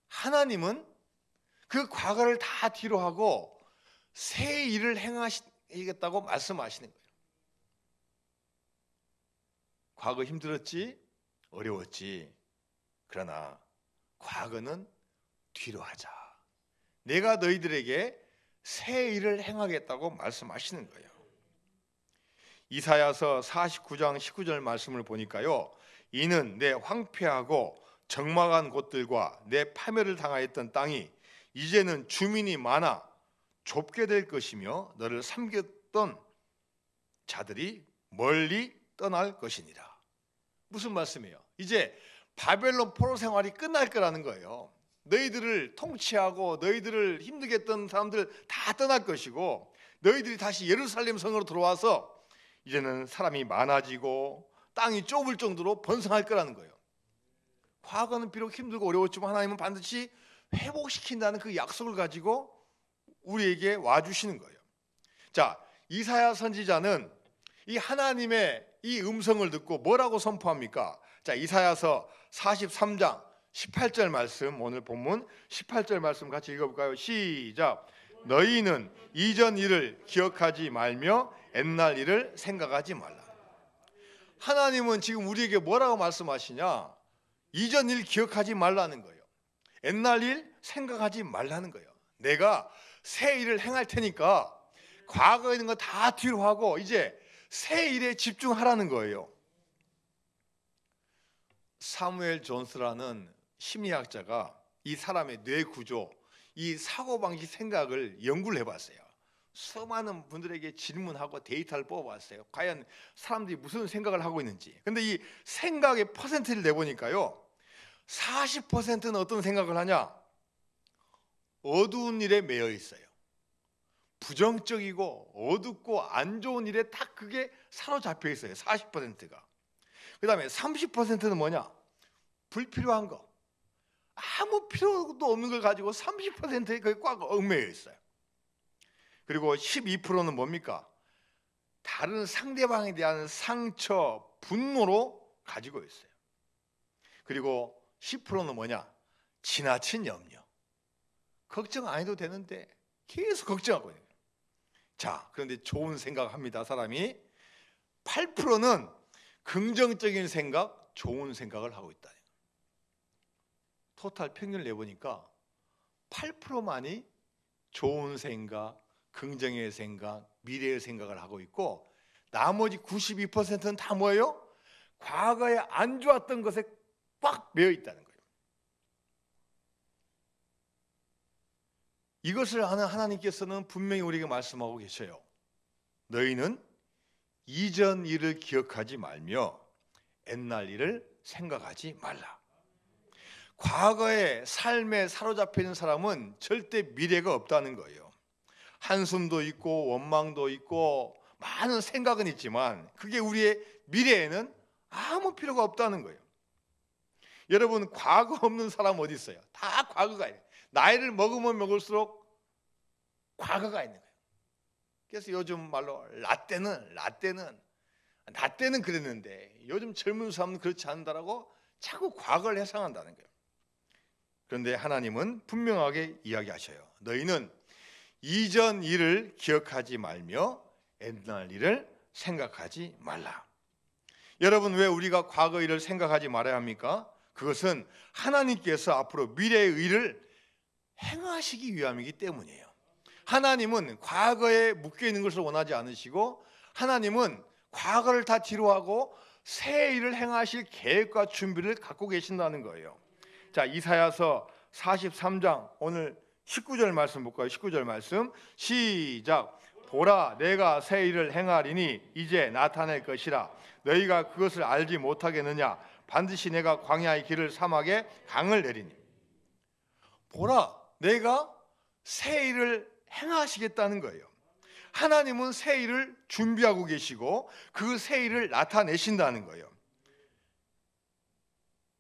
하나님은 그 과거를 다 뒤로 하고 새 일을 행하시겠다고 말씀하시는 거예요. 과거 힘들었지, 어려웠지, 그러나 과거는 뒤로 하자. 내가 너희들에게 새 일을 행하겠다고 말씀하시는 거예요. 이사야서 49장 19절 말씀을 보니까요, 이는 내 황폐하고 적막한 곳들과 내 파멸을 당하였던 땅이 이제는 주민이 많아 좁게 될 것이며 너를 섬겼던 자들이 멀리 떠날 것이니라. 무슨 말씀이에요? 이제 바벨론 포로 생활이 끝날 거라는 거예요. 너희들을 통치하고 너희들을 힘들게 했던 사람들 다 떠날 것이고, 너희들이 다시 예루살렘 성으로 들어와서 이제는 사람이 많아지고 땅이 좁을 정도로 번성할 거라는 거예요. 과거는 비록 힘들고 어려웠지만 하나님은 반드시 회복시킨다는 그 약속을 가지고 우리에게 와주시는 거예요. 자, 이사야 선지자는 이 하나님의 이 음성을 듣고 뭐라고 선포합니까? 자, 이사야서 43장 18절 말씀, 오늘 본문 18절 말씀 같이 읽어볼까요? 시작. 너희는 이전 일을 기억하지 말며 옛날 일을 생각하지 말라. 하나님은 지금 우리에게 뭐라고 말씀하시냐? 이전 일 기억하지 말라는 거예요. 옛날 일 생각하지 말라는 거예요. 내가 새 일을 행할 테니까 과거에 있는 거 다 뒤로 하고 이제 새 일에 집중하라는 거예요. 사무엘 존스라는 심리학자가 이 사람의 뇌 구조, 이 사고방식 생각을 연구를 해봤어요. 수많은 분들에게 질문하고 데이터를 뽑아봤어요. 과연 사람들이 무슨 생각을 하고 있는지. 근데 이 생각의 퍼센트를 내보니까요, 40%는 어떤 생각을 하냐? 어두운 일에 매여 있어요. 부정적이고 어둡고 안 좋은 일에 딱 그게 사로잡혀 있어요. 40%가. 그 다음에 30%는 뭐냐? 불필요한 거, 아무 필요도 없는 걸 가지고 30%에 거기 꽉 얽매여 있어요. 그리고 12%는 뭡니까? 다른 상대방에 대한 상처, 분노로 가지고 있어요. 그리고 10%는 뭐냐? 지나친 염려. 걱정 안 해도 되는데 계속 걱정하고 있는 거예요. 자, 그런데 좋은 생각합니다, 사람이. 8%는 긍정적인 생각, 좋은 생각을 하고 있다. 토탈 평균을 내보니까 8%만이 좋은 생각, 긍정의 생각, 미래의 생각을 하고 있고, 나머지 92%는 다 뭐예요? 과거에 안 좋았던 것에 꽉 매여 있다는 거예요. 이것을 아는 하나님께서는 분명히 우리에게 말씀하고 계셔요. 너희는 이전 일을 기억하지 말며 옛날 일을 생각하지 말라. 과거의 삶에 사로잡혀 있는 사람은 절대 미래가 없다는 거예요. 한숨도 있고 원망도 있고 많은 생각은 있지만 그게 우리의 미래에는 아무 필요가 없다는 거예요. 여러분, 과거 없는 사람 어디 있어요? 다 과거가 있어요. 나이를 먹으면 먹을수록 과거가 있는 거예요. 그래서 요즘 말로 나 때는 그랬는데 요즘 젊은 사람은 그렇지 않다라고 자꾸 과거를 회상한다는 거예요. 그런데 하나님은 분명하게 이야기하셔요. 너희는 이전 일을 기억하지 말며 옛날 일을 생각하지 말라. 여러분, 왜 우리가 과거 일을 생각하지 말아야 합니까? 그것은 하나님께서 앞으로 미래의 의를 행하시기 위함이기 때문이에요. 하나님은 과거에 묶여 있는 것을 원하지 않으시고, 하나님은 과거를 다 뒤로하고 새 일을 행하실 계획과 준비를 갖고 계신다는 거예요. 자, 이사야서 43장 오늘 19절 말씀 볼까요? 19절 말씀 시작. 보라, 내가 새 일을 행하리니 이제 나타낼 것이라. 너희가 그것을 알지 못하겠느냐? 반드시 내가 광야의 길을 사막에 강을 내리니. 보라, 내가 새 일을 행하시겠다는 거예요. 하나님은 새 일을 준비하고 계시고 그 새 일을 나타내신다는 거예요.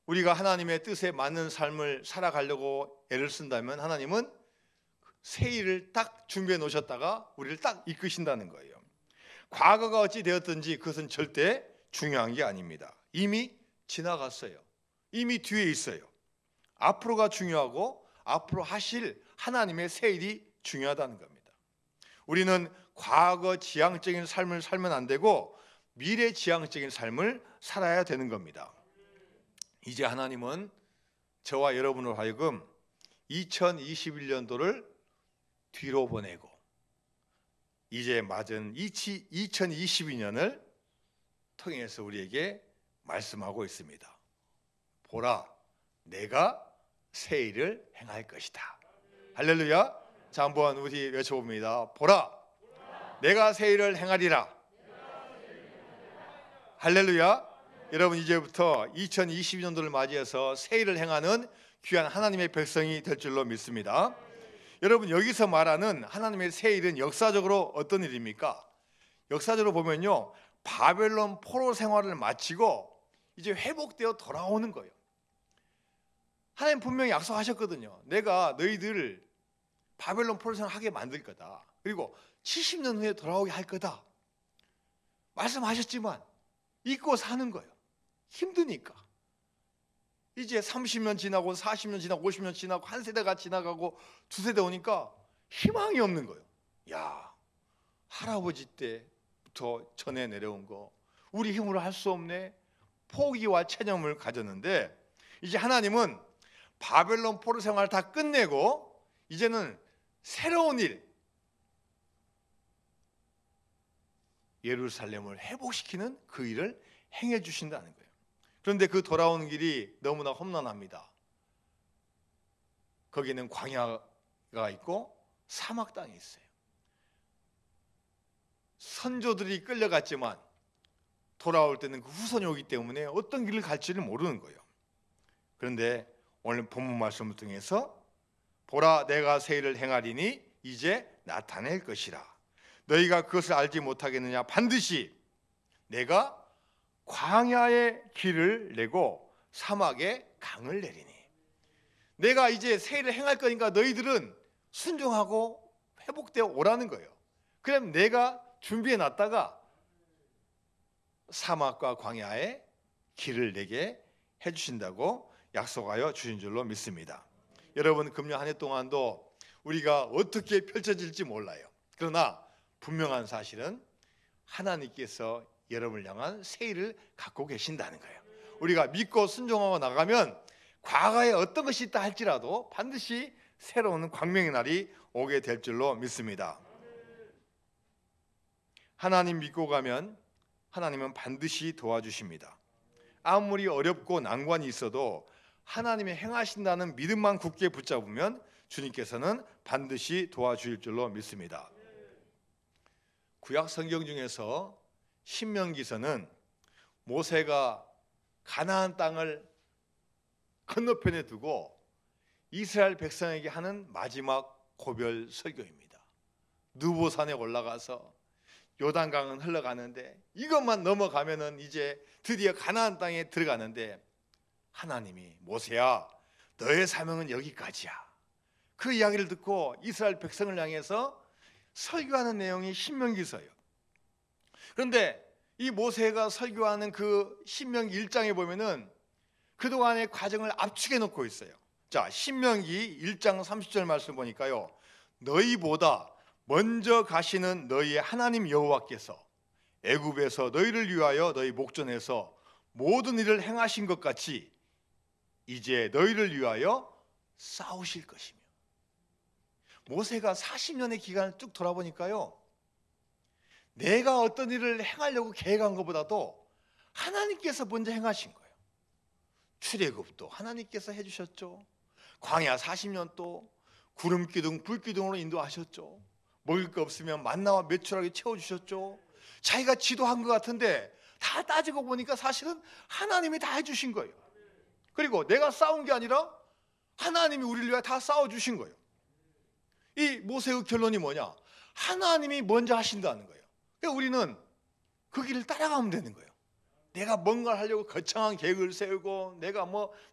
우리가 하나님의 뜻에 맞는 삶을 살아가려고 애를 쓴다면 하나님은 새 일을 딱 준비해 놓으셨다가 우리를 딱 이끄신다는 거예요. 과거가 어찌 되었든지 그것은 절대 중요한 게 아닙니다. 이미 지나갔어요. 이미 뒤에 있어요. 앞으로가 중요하고 앞으로 하실 하나님의 새 일이 중요하다는 겁니다. 우리는 과거 지향적인 삶을 살면 안 되고 미래 지향적인 삶을 살아야 되는 겁니다. 이제 하나님은 저와 여러분을 하여금 2021년도를 뒤로 보내고 이제 맞은 2022년을 통해서 우리에게 말씀하고 있습니다. 보라, 내가 새 일을 행할 것이다. 할렐루야. 자, 한번 우리 외쳐봅니다. 보라, 내가 새 일을 행하리라. 할렐루야. 여러분, 이제부터 2022년도를 맞이해서 새 일을 행하는 귀한 하나님의 백성이 될 줄로 믿습니다. 여러분, 여기서 말하는 하나님의 새 일은 역사적으로 어떤 일입니까? 역사적으로 보면요, 바벨론 포로 생활을 마치고 이제 회복되어 돌아오는 거예요. 하나님 분명히 약속하셨거든요. 내가 너희들 바벨론 포로 생활 하게 만들 거다. 그리고 70년 후에 돌아오게 할 거다. 말씀하셨지만 잊고 사는 거예요. 힘드니까. 이제 30년 지나고 40년 지나고 50년 지나고 한 세대가 지나가고 두 세대 오니까 희망이 없는 거예요. 야, 할아버지 때부터 전해 내려온 거 우리 힘으로 할 수 없네. 포기와 체념을 가졌는데 이제 하나님은 바벨론 포로 생활을 다 끝내고 이제는 새로운 일, 예루살렘을 회복시키는 그 일을 행해 주신다는 거예요. 그런데 그 돌아오는 길이 너무나 험난합니다. 거기는 광야가 있고 사막 땅이 있어요. 선조들이 끌려갔지만 돌아올 때는 그 후손이 오기 때문에 어떤 길을 갈지를 모르는 거예요. 그런데 오늘 본문 말씀을 통해서 보라, 내가 새 일을 행하리니 이제 나타낼 것이라. 너희가 그것을 알지 못하겠느냐? 반드시 내가 광야의 길을 내고 사막에 강을 내리니. 내가 이제 새 일을 행할 거니까 너희들은 순종하고 회복되어 오라는 거예요. 그럼 내가 준비해 놨다가 사막과 광야에 길을 내게 해주신다고 약속하여 주신 줄로 믿습니다. 여러분, 금년 한 해 동안도 우리가 어떻게 펼쳐질지 몰라요. 그러나 분명한 사실은 하나님께서 여러분을 향한 새 일을 갖고 계신다는 거예요. 우리가 믿고 순종하고 나가면 과거에 어떤 것이 있다 할지라도 반드시 새로운 광명의 날이 오게 될 줄로 믿습니다. 하나님 믿고 가면 하나님은 반드시 도와주십니다. 아무리 어렵고 난관이 있어도 하나님이 행하신다는 믿음만 굳게 붙잡으면 주님께서는 반드시 도와주실 줄로 믿습니다. 구약 성경 중에서 신명기서는 모세가 가나안 땅을 건너편에 두고 이스라엘 백성에게 하는 마지막 고별 설교입니다. 느보산에 올라가서 요단강은 흘러가는데 이것만 넘어가면은 이제 드디어 가나안 땅에 들어가는데 하나님이 모세야, 너의 사명은 여기까지야. 그 이야기를 듣고 이스라엘 백성을 향해서 설교하는 내용이 신명기서예요. 그런데 이 모세가 설교하는 그 신명기 1장에 보면은 그동안의 과정을 압축해 놓고 있어요. 자, 신명기 1장 30절 말씀 보니까요, 너희보다 먼저 가시는 너희의 하나님 여호와께서 애굽에서 너희를 위하여 너희 목전에서 모든 일을 행하신 것 같이 이제 너희를 위하여 싸우실 것이며. 모세가 40년의 기간을 쭉 돌아보니까요, 내가 어떤 일을 행하려고 계획한 것보다도 하나님께서 먼저 행하신 거예요. 출애굽도 하나님께서 해주셨죠. 광야 40년 또 구름기둥 불기둥으로 인도하셨죠. 먹을 거 없으면 만나와 메추라기 채워주셨죠. 자기가 지도한 것 같은데 다 따지고 보니까 사실은 하나님이 다 해주신 거예요. 그리고 내가 싸운 게 아니라 하나님이 우리를 위해 다 싸워주신 거예요. 이 모세의 결론이 뭐냐? 하나님이 먼저 하신다는 거예요. 그러니까 우리는 그 길을 따라가면 되는 거예요. 내가 뭔가를 하려고 거창한 계획을 세우고 내가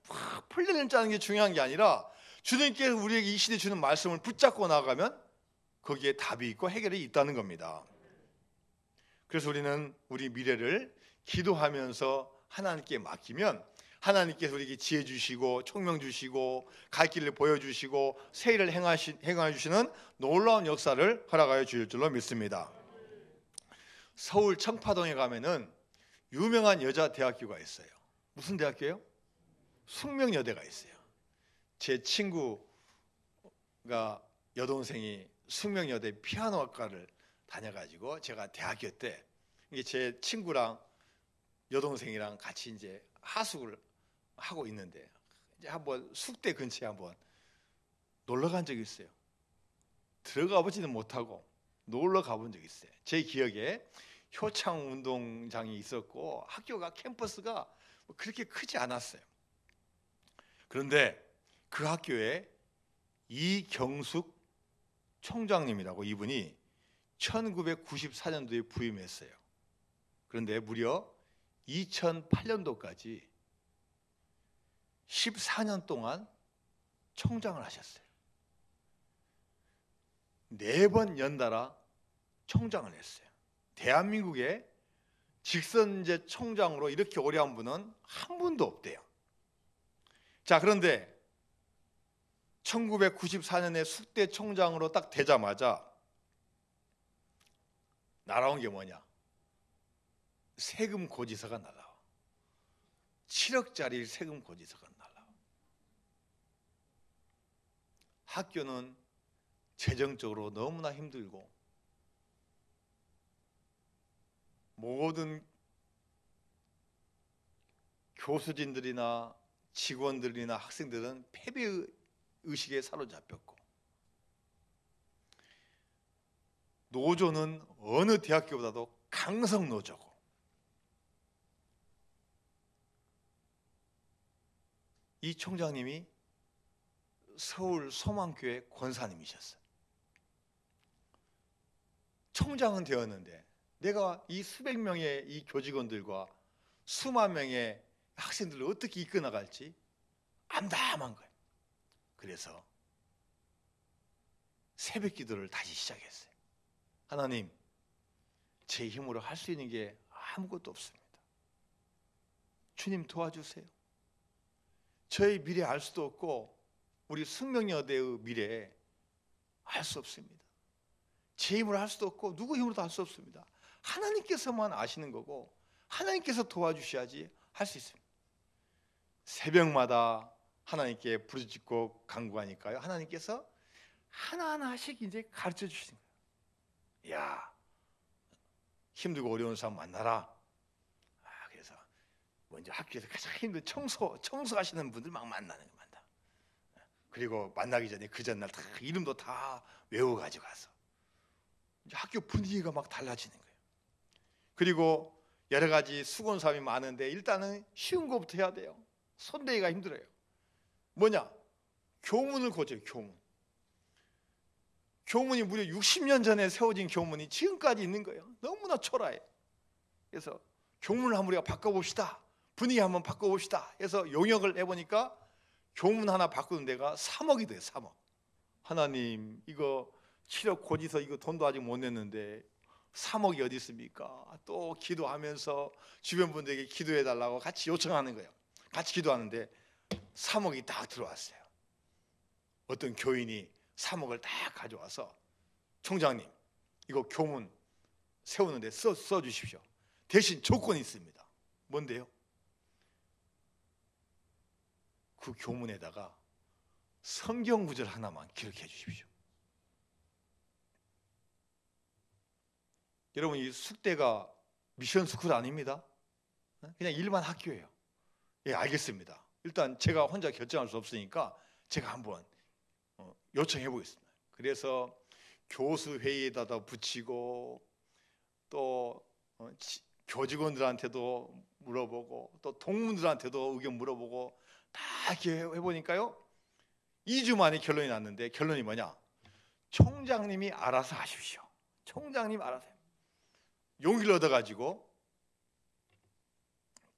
확 플랜을 짜는 게 중요한 게 아니라 주님께서 우리에게 이 시대에 주는 말씀을 붙잡고 나가면 거기에 답이 있고 해결이 있다는 겁니다. 그래서 우리는 우리 미래를 기도하면서 하나님께 맡기면 하나님께서 우리에게 지혜 주시고 총명 주시고 갈 길을 보여주시고 새 일을 행하여 주시는 놀라운 역사를 허락하여 주실 줄로 믿습니다. 서울 청파동에 가면은 유명한 여자 대학교가 있어요. 무슨 대학교예요? 숙명여대가 있어요. 제 친구가 여동생이 숙명여대 피아노학과를 다녀가지고 제가 대학교 때 제 친구랑 여동생이랑 같이 이제 하숙을 하고 있는데 이제 한번 숙대 근처에 한번 놀러 간 적이 있어요. 들어가 보지는 못하고 놀러 가본 적이 있어요. 제 기억에 효창 운동장이 있었고 학교가 캠퍼스가 그렇게 크지 않았어요. 그런데 그 학교에 이경숙 총장님이라고 이분이 1994년도에 부임했어요. 그런데 무려 2008년도까지 14년 동안 총장을 하셨어요. 4번 연달아 총장을 했어요. 대한민국의 직선제 총장으로 이렇게 오래 한 분은 한 분도 없대요. 자, 그런데 1994년에 숙대 총장으로 딱 되자마자 날아온 게 뭐냐? 세금 고지서가 날라와. 7억짜리 세금 고지서가 날라와. 학교는 재정적으로 너무나 힘들고 모든 교수진들이나 직원들이나 학생들은 패배의식에 사로잡혔고 노조는 어느 대학교보다도 강성 노조고 이 총장님이 서울 소망교회 권사님이셨어요. 총장은 되었는데 내가 이 수백 명의 이 교직원들과 수만 명의 학생들을 어떻게 이끌어 나갈지 암담한 거예요. 그래서 새벽 기도를 다시 시작했어요. 하나님, 제 힘으로 할 수 있는 게 아무것도 없습니다. 주님 도와주세요. 저의 미래 알 수도 없고 우리 숙명여대의 미래 알 수 없습니다. 제 힘으로 할 수도 없고 누구 힘으로도 할 수 없습니다. 하나님께서만 아시는 거고 하나님께서 도와주셔야지 할 수 있습니다. 새벽마다 하나님께 부르짖고 간구하니까요, 하나님께서 하나하나씩 이제 가르쳐 주시는 거예요. 야, 힘들고 어려운 사람 만나라. 그래서 먼저 학교에서 가장 힘든 청소하시는 분들 막 만나는 거예요. 그리고 만나기 전에 그 전날 다 이름도 다 외워가지고 가서 이제 학교 분위기가 막 달라지는 거예요. 그리고 여러 가지 수건 사업이 많은데 일단은 쉬운 것부터 해야 돼요. 손대기가 힘들어요. 뭐냐? 교문을 고쳐요. 교문이 무려 60년 전에 세워진 교문이 지금까지 있는 거예요. 너무나 초라해. 그래서 교문을 한번 우리가 바꿔봅시다. 분위기 한번 바꿔봅시다. 해서 용역을 해보니까 교문 하나 바꾸는 데가 3억이 돼요. 3억. 하나님, 이거 7억 고지서 이거 돈도 아직 못 냈는데 3억이 어디 있습니까? 또 기도하면서 주변 분들에게 기도해달라고 같이 요청하는 거예요. 같이 기도하는데 3억이 딱 들어왔어요. 어떤 교인이 3억을 딱 가져와서 총장님, 이거 교문 세우는데 써주십시오. 대신 조건이 있습니다. 뭔데요? 그 교문에다가 성경 구절 하나만 기록해 주십시오. 여러분, 이 숙대가 미션 스쿨 아닙니다. 그냥 일반 학교예요. 예, 알겠습니다. 일단 제가 혼자 결정할 수 없으니까 제가 한번 요청해 보겠습니다. 그래서 교수 회의에다가 붙이고 또 교직원들한테도 물어보고 또 동문들한테도 의견 물어보고 다 이렇게 해보니까요, 2주 만에 결론이 났는데, 결론이 뭐냐? 총장님이 알아서 하십시오. 총장님 알아서 해요. 용기를 얻어가지고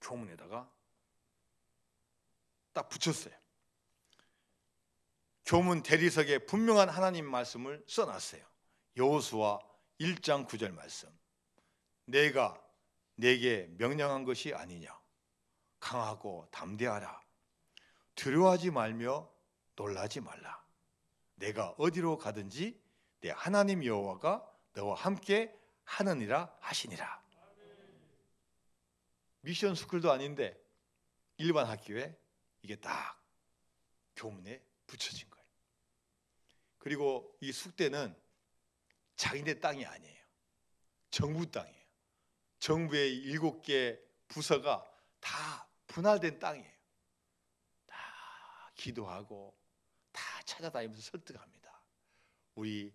교문에다가 딱 붙였어요. 교문 대리석에 분명한 하나님 말씀을 써놨어요. 여호수아 1장 9절 말씀. 내가 내게 명령한 것이 아니냐. 강하고 담대하라. 두려워하지 말며 놀라지 말라. 내가 어디로 가든지 내 하나님 여호와가 너와 함께 하느니라 하시니라. 미션 스쿨도 아닌데 일반 학교에 이게 딱 교문에 붙여진 거예요. 그리고 이 숙대는 자기네 땅이 아니에요. 정부 땅이에요. 정부의 7개 부서가 다 분할된 땅이에요. 다 기도하고 다 찾아다니면서 설득합니다. 우리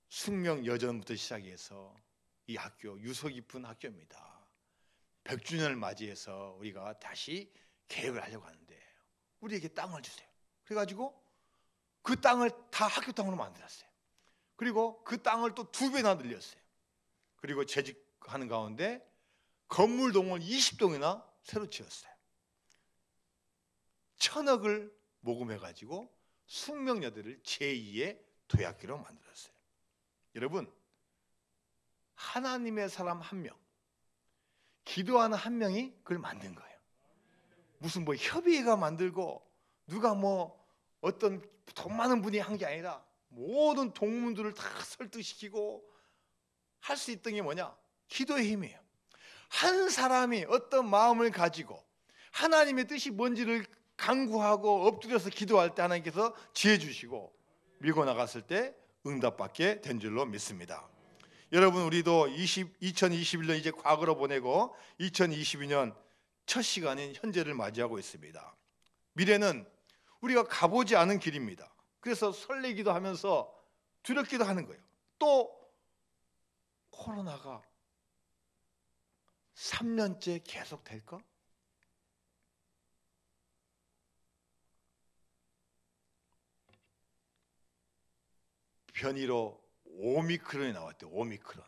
숙명 여전부터 시작해서 이 학교 유서 깊은 학교입니다. 100주년을 맞이해서 우리가 다시 계획을 하려고 하는데 우리에게 땅을 주세요. 그래가지고 그 땅을 다 학교 땅으로 만들었어요. 그리고 그 땅을 또 2배나 늘렸어요. 그리고 재직하는 가운데 건물동을 20동이나 새로 지었어요. 1,000억을 모금해가지고 숙명여대를 제2의 도약기로 만들었어요. 여러분, 하나님의 사람 한 명, 기도하는 한 명이 그걸 만든 거예요. 무슨 뭐 협의회가 만들고 누가 뭐 어떤 돈 많은 분이 한 게 아니라 모든 동문들을 다 설득시키고 할 수 있던 게 뭐냐? 기도의 힘이에요. 한 사람이 어떤 마음을 가지고 하나님의 뜻이 뭔지를 간구하고 엎드려서 기도할 때 하나님께서 지혜 주시고 밀고 나갔을 때 응답받게 된 줄로 믿습니다. 여러분, 우리도 2021년 이제 과거로 보내고 2022년 첫 시간인 현재를 맞이하고 있습니다. 미래는 우리가 가보지 않은 길입니다. 그래서 설레기도 하면서 두렵기도 하는 거예요. 또 코로나가 3년째 계속 될까? 변이로 오미크론이 나왔대요. 오미크론.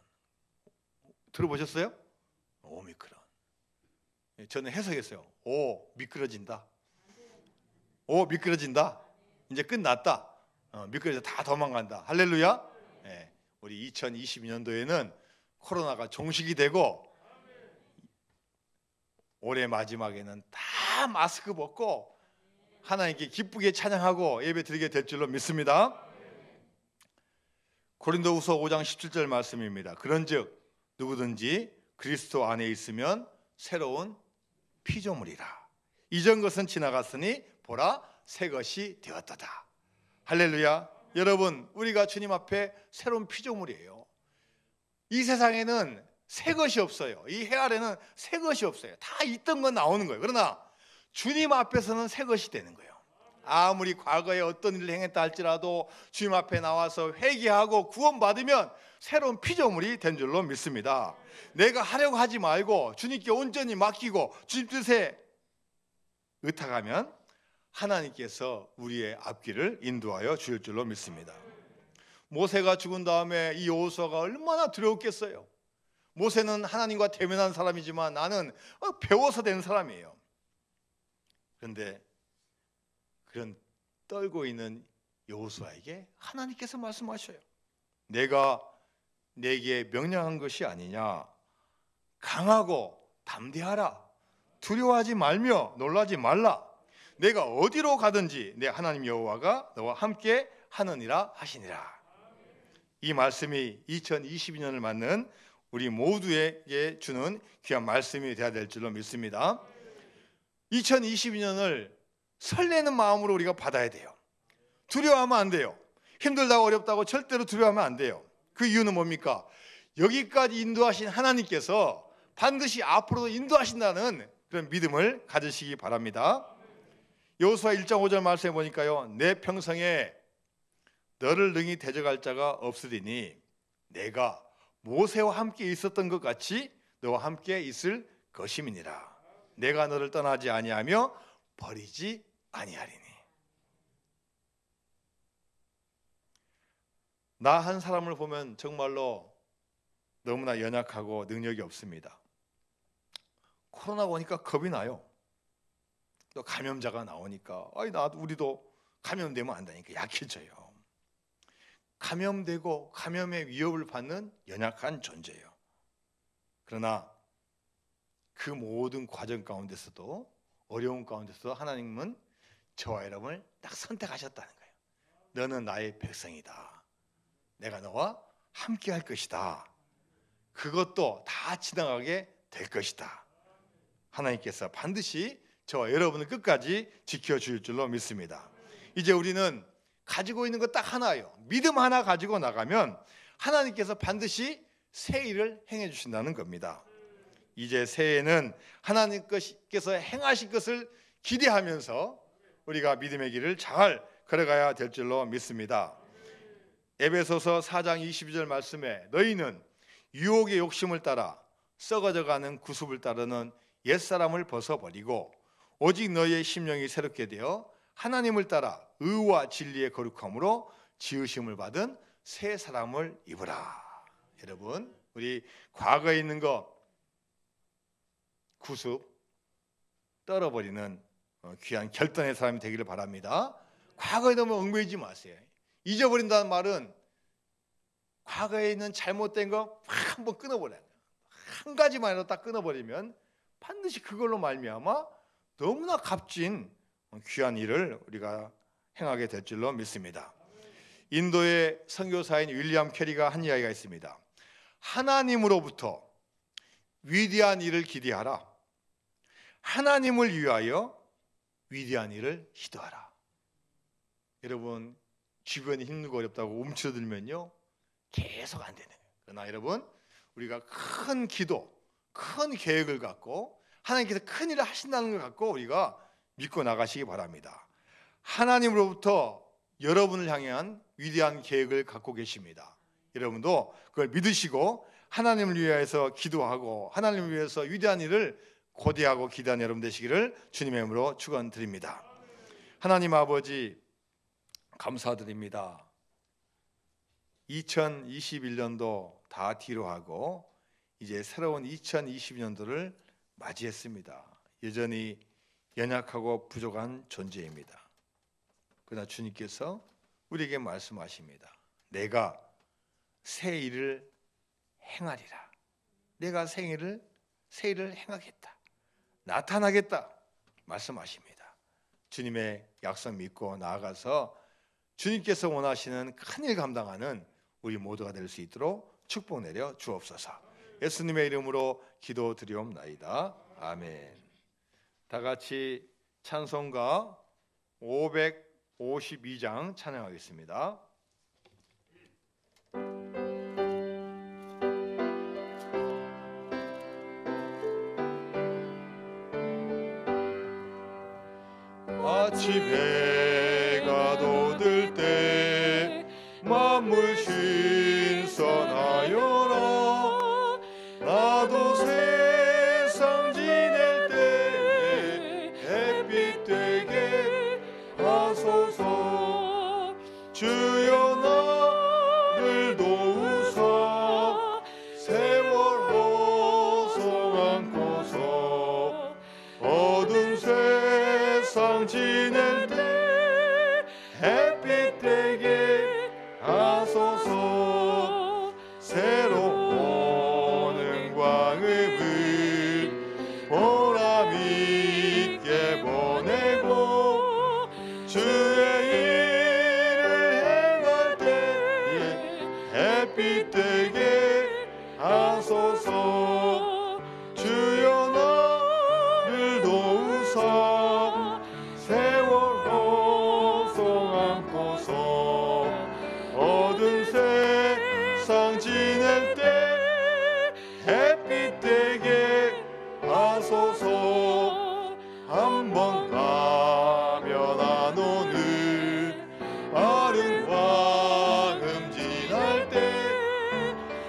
들어보셨어요? 오미크론. 저는 해석했어요. 오, 미끄러진다. 오, 미끄러진다. 이제 끝났다. 미끄러져 다 도망간다. 할렐루야. 네, 우리 2022년도에는 코로나가 종식이 되고 올해 마지막에는 다 마스크 벗고 하나님께 기쁘게 찬양하고 예배 드리게 될 줄로 믿습니다. 고린도후서 5장 17절 말씀입니다. 그런즉 누구든지 그리스도 안에 있으면 새로운 피조물이라. 이전 것은 지나갔으니 보라 새 것이 되었도다. 할렐루야. 여러분, 우리가 주님 앞에 새로운 피조물이에요. 이 세상에는 새 것이 없어요. 이 해 아래는 새 것이 없어요. 다 있던 건 나오는 거예요. 그러나 주님 앞에서는 새 것이 되는 거예요. 아무리 과거에 어떤 일을 행했다 할지라도 주님 앞에 나와서 회개하고 구원받으면 새로운 피조물이 된 줄로 믿습니다. 내가 하려고 하지 말고 주님께 온전히 맡기고 주님 뜻에 의탁하면 하나님께서 우리의 앞길을 인도하여 주실 줄로 믿습니다. 모세가 죽은 다음에 이 여호수아가 얼마나 두려웠겠어요. 모세는 하나님과 대면한 사람이지만 나는 배워서 된 사람이에요. 그런데 그런 떨고 있는 여호수아에게 하나님께서 말씀하셔요. 내가 내게 명령한 것이 아니냐. 강하고 담대하라. 두려워하지 말며 놀라지 말라. 내가 어디로 가든지 내 하나님 여호와가 너와 함께 하느니라 하시니라. 이 말씀이 2022년을 맞는 우리 모두에게 주는 귀한 말씀이 되어야 될 줄로 믿습니다. 2022년을 설레는 마음으로 우리가 받아야 돼요. 두려워하면 안 돼요. 힘들다고 어렵다고 절대로 두려워하면 안 돼요. 그 이유는 뭡니까? 여기까지 인도하신 하나님께서 반드시 앞으로도 인도하신다는 그런 믿음을 가지시기 바랍니다. 여호수아 1장 5절 말씀해 보니까요, 내 평생에 너를 능히 대적할 자가 없으리니 내가 모세와 함께 있었던 것 같이 너와 함께 있을 것임이니라. 내가 너를 떠나지 아니하며 버리지 아니하리니. 나 한 사람을 보면 정말로 너무나 연약하고 능력이 없습니다. 코로나가 오니까 겁이 나요. 또 감염자가 나오니까 우리도 감염되면 안 되니까 약해져요. 감염되고 감염의 위협을 받는 연약한 존재예요. 그러나 그 모든 과정 가운데서도, 어려운 가운데서도 하나님은 저와 여러분을 딱 선택하셨다는 거예요. 너는 나의 백성이다. 내가 너와 함께 할 것이다. 그것도 다 지나가게 될 것이다. 하나님께서 반드시 저와 여러분을 끝까지 지켜줄 줄로 믿습니다. 이제 우리는 가지고 있는 것 딱 하나예요. 믿음 하나 가지고 나가면 하나님께서 반드시 새 일을 행해 주신다는 겁니다. 이제 새해에는 하나님께서 행하실 것을 기대하면서 우리가 믿음의 길을 잘 걸어가야 될 줄로 믿습니다. 에베소서 4장 22절 말씀에 너희는 유혹의 욕심을 따라 썩어져가는 구습을 따르는 옛사람을 벗어버리고 오직 너희의 심령이 새롭게 되어 하나님을 따라 의와 진리의 거룩함으로 지으심을 받은 새 사람을 입으라. 여러분, 우리 과거에 있는 것 구습 떨어버리는 귀한 결단의 사람이 되기를 바랍니다. 과거에 너무 얽매이지 마세요. 잊어버린다는 말은 과거에 있는 잘못된 거 한번 끊어버려요. 한 가지만이라도 딱 끊어버리면 반드시 그걸로 말미암아 너무나 값진 귀한 일을 우리가 행하게 될 줄로 믿습니다. 인도의 선교사인 윌리엄 캐리가 한 이야기가 있습니다. 하나님으로부터 위대한 일을 기대하라. 하나님을 위하여 위대한 일을 기도하라. 여러분, 주변이 힘들고 어렵다고 움츠러들면요 계속 안 되는 거예요. 그러나 여러분, 우리가 큰 기도, 큰 계획을 갖고 하나님께서 큰 일을 하신다는 걸 갖고 우리가 믿고 나가시기 바랍니다. 하나님으로부터 여러분을 향한 위대한 계획을 갖고 계십니다. 여러분도 그걸 믿으시고 하나님을 위해서 기도하고 하나님을 위해서 위대한 일을 고대하고 기대하는 여러분 되시기를 주님의 이름으로 축원드립니다. 하나님 아버지 감사드립니다. 2021년도 다 뒤로 하고 이제 새로운 2022년도를 맞이했습니다. 여전히 연약하고 부족한 존재입니다. 그러나 주님께서 우리에게 말씀하십니다. 내가 새 일을 행하리라. 내가 새 일을 행하겠다. 나타나겠다. 말씀하십니다. 주님의 약속 믿고 나아가서 주님께서 원하시는 큰일 감당하는 우리 모두가 될 수 있도록 축복 내려 주옵소서. 예수님의 이름으로 기도드리옵나이다. 아멘. 다 같이 찬송가 552장 찬양하겠습니다.
마치 배가 돋을 때 만물 신선하여라. 나도 세상 지낼 때 햇빛 되게 하소서. 주여 나를 도우사 세월 호송 안고서 어두운 세상 지낼 때 햇빛 되게 하소서. 새로운 영광을 보람 있게 보내고 주의 일을 행할 때에 햇빛 되게 하소서. 주여 나를 도우사 세월 하소서. 한번 가면 안 오는 마른 광음 지날 때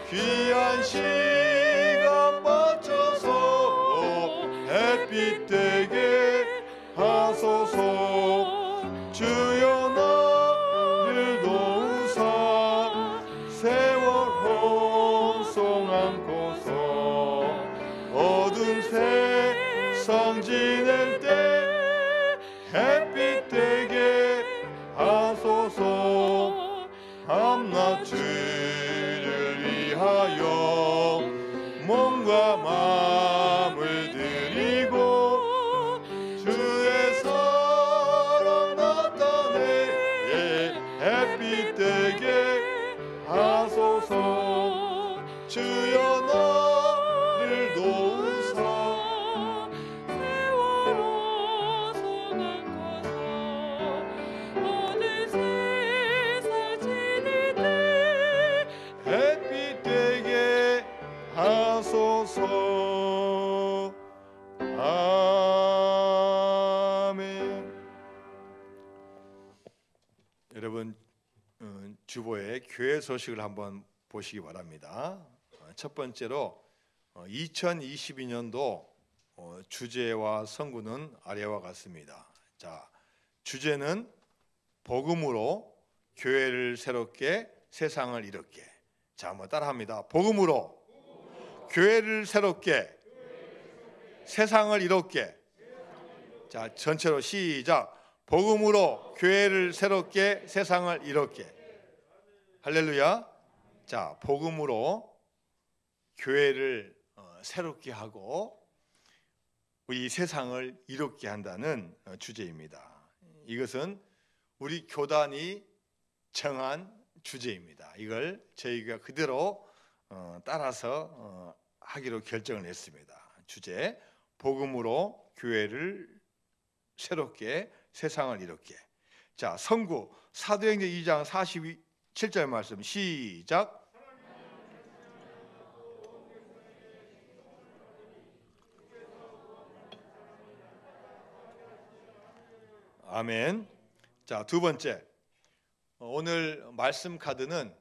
귀한 시간 맞춰서 햇빛 되게 하소서. 주여 나를 도우사 세월 혼송 안고서 어두운 세상 지낼 때 햇빛 되게 하소서. 밤낮 주를 위하여 몸과 마음을 드리고 주의 사랑 나타내 햇빛 되게 하소서. 주여 나를 도우사 세월 소망 어느 세상 지낼 때 햇빛 되게 하소서. 아멘. 여러분, 주보의 교회 소식을 한번 보시기 바랍니다. 첫 번째로 2022년도 주제와 성구는 아래와 같습니다. 자, 주제는 복음으로 교회를 새롭게 세상을 이롭게. 자, 한번 따라합니다. 복음으로 교회를 새롭게 세상을 이롭게. 자, 전체로 시작. 복음으로 교회를 새롭게 세상을 이롭게. 할렐루야. 자, 복음으로 교회를 새롭게 하고 우리 세상을 이롭게 한다는 주제입니다. 이것은 우리 교단이 정한 주제입니다. 이걸 저희가 그대로 따라서 하기로 결정을 했습니다. 주제, 복음으로 교회를 새롭게 세상을 이롭게. 자, 성구 사도행전 2장 47절 말씀 시작. 아멘. 자, 두 번째, 오늘 말씀 카드는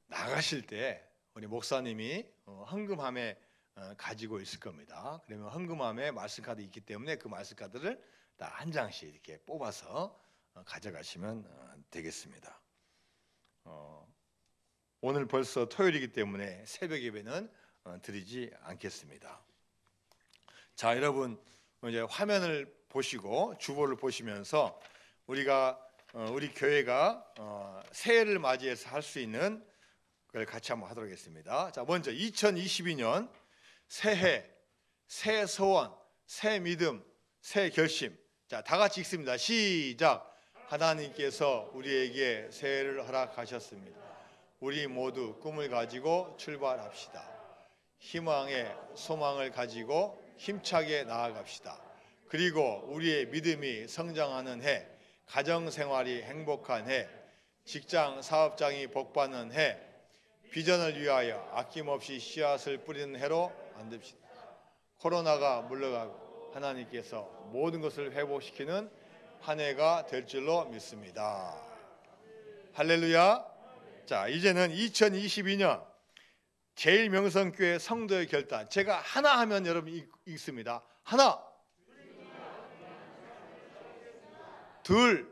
나가실 때 우리 목사님이 헌금함에 가지고 있을 겁니다. 그러면 헌금함에 말씀 카드 있기 때문에 그 말씀 카드를 다 한 장씩 이렇게 뽑아서 가져가시면 되겠습니다. 오늘 벌써 토요일이기 때문에 새벽 예배는 드리지 않겠습니다. 자, 여러분 이제 화면을 보시고 주보를 보시면서 우리가 우리 교회가 새해를 맞이해서 할 수 있는 걸 같이 한번 하도록 하겠습니다. 자, 먼저 2022년 새해, 새 소원, 새 믿음, 새 결심. 자, 다 같이 읽습니다. 시작. 하나님께서 우리에게 새해를 허락하셨습니다. 우리 모두 꿈을 가지고 출발합시다. 희망의 소망을 가지고 힘차게 나아갑시다. 그리고 우리의 믿음이 성장하는 해, 가정생활이 행복한 해, 직장 사업장이 복받는 해, 비전을 위하여 아낌없이 씨앗을 뿌리는 해로 만듭시다. 코로나가 물러가고 하나님께서 모든 것을 회복시키는 한 해가 될 줄로 믿습니다. 할렐루야. 자, 이제는 2022년 제일명성교회 성도의 결단. 제가 하나 하면 여러분 읽습니다. 하나, 둘,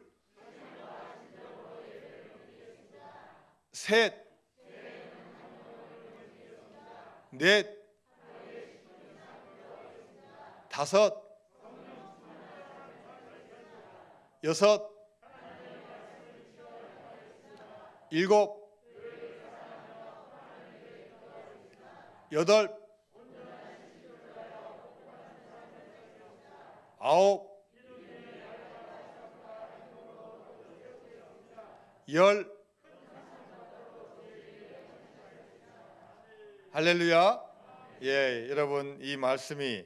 셋, 넷, 다섯, 여섯, 일곱, 여덟, 아홉, 열. 할렐루야. 예, 여러분 이 말씀이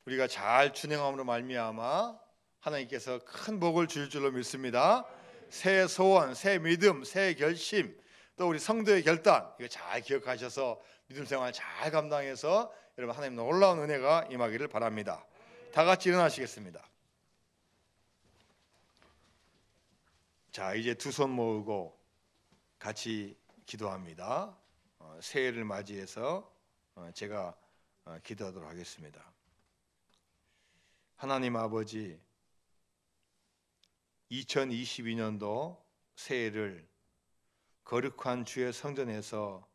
우리가 잘 준행함으로 말미암아 하나님께서 큰 복을 줄 줄로 믿습니다. 새 소원, 새 믿음, 새 결심, 또 우리 성도의 결단, 이거 잘 기억하셔서 믿음 생활 잘 감당해서 여러분 하나님 놀라운 은혜가 임하기를 바랍니다. 다 같이 일어나시겠습니다. 자, 이제 두 손 모으고 같이 기도합니다. 새해를 맞이해서 제가 기도하도록 하겠습니다. 하나님 아버지, 2022년도 새해를 거룩한 주의 성전에서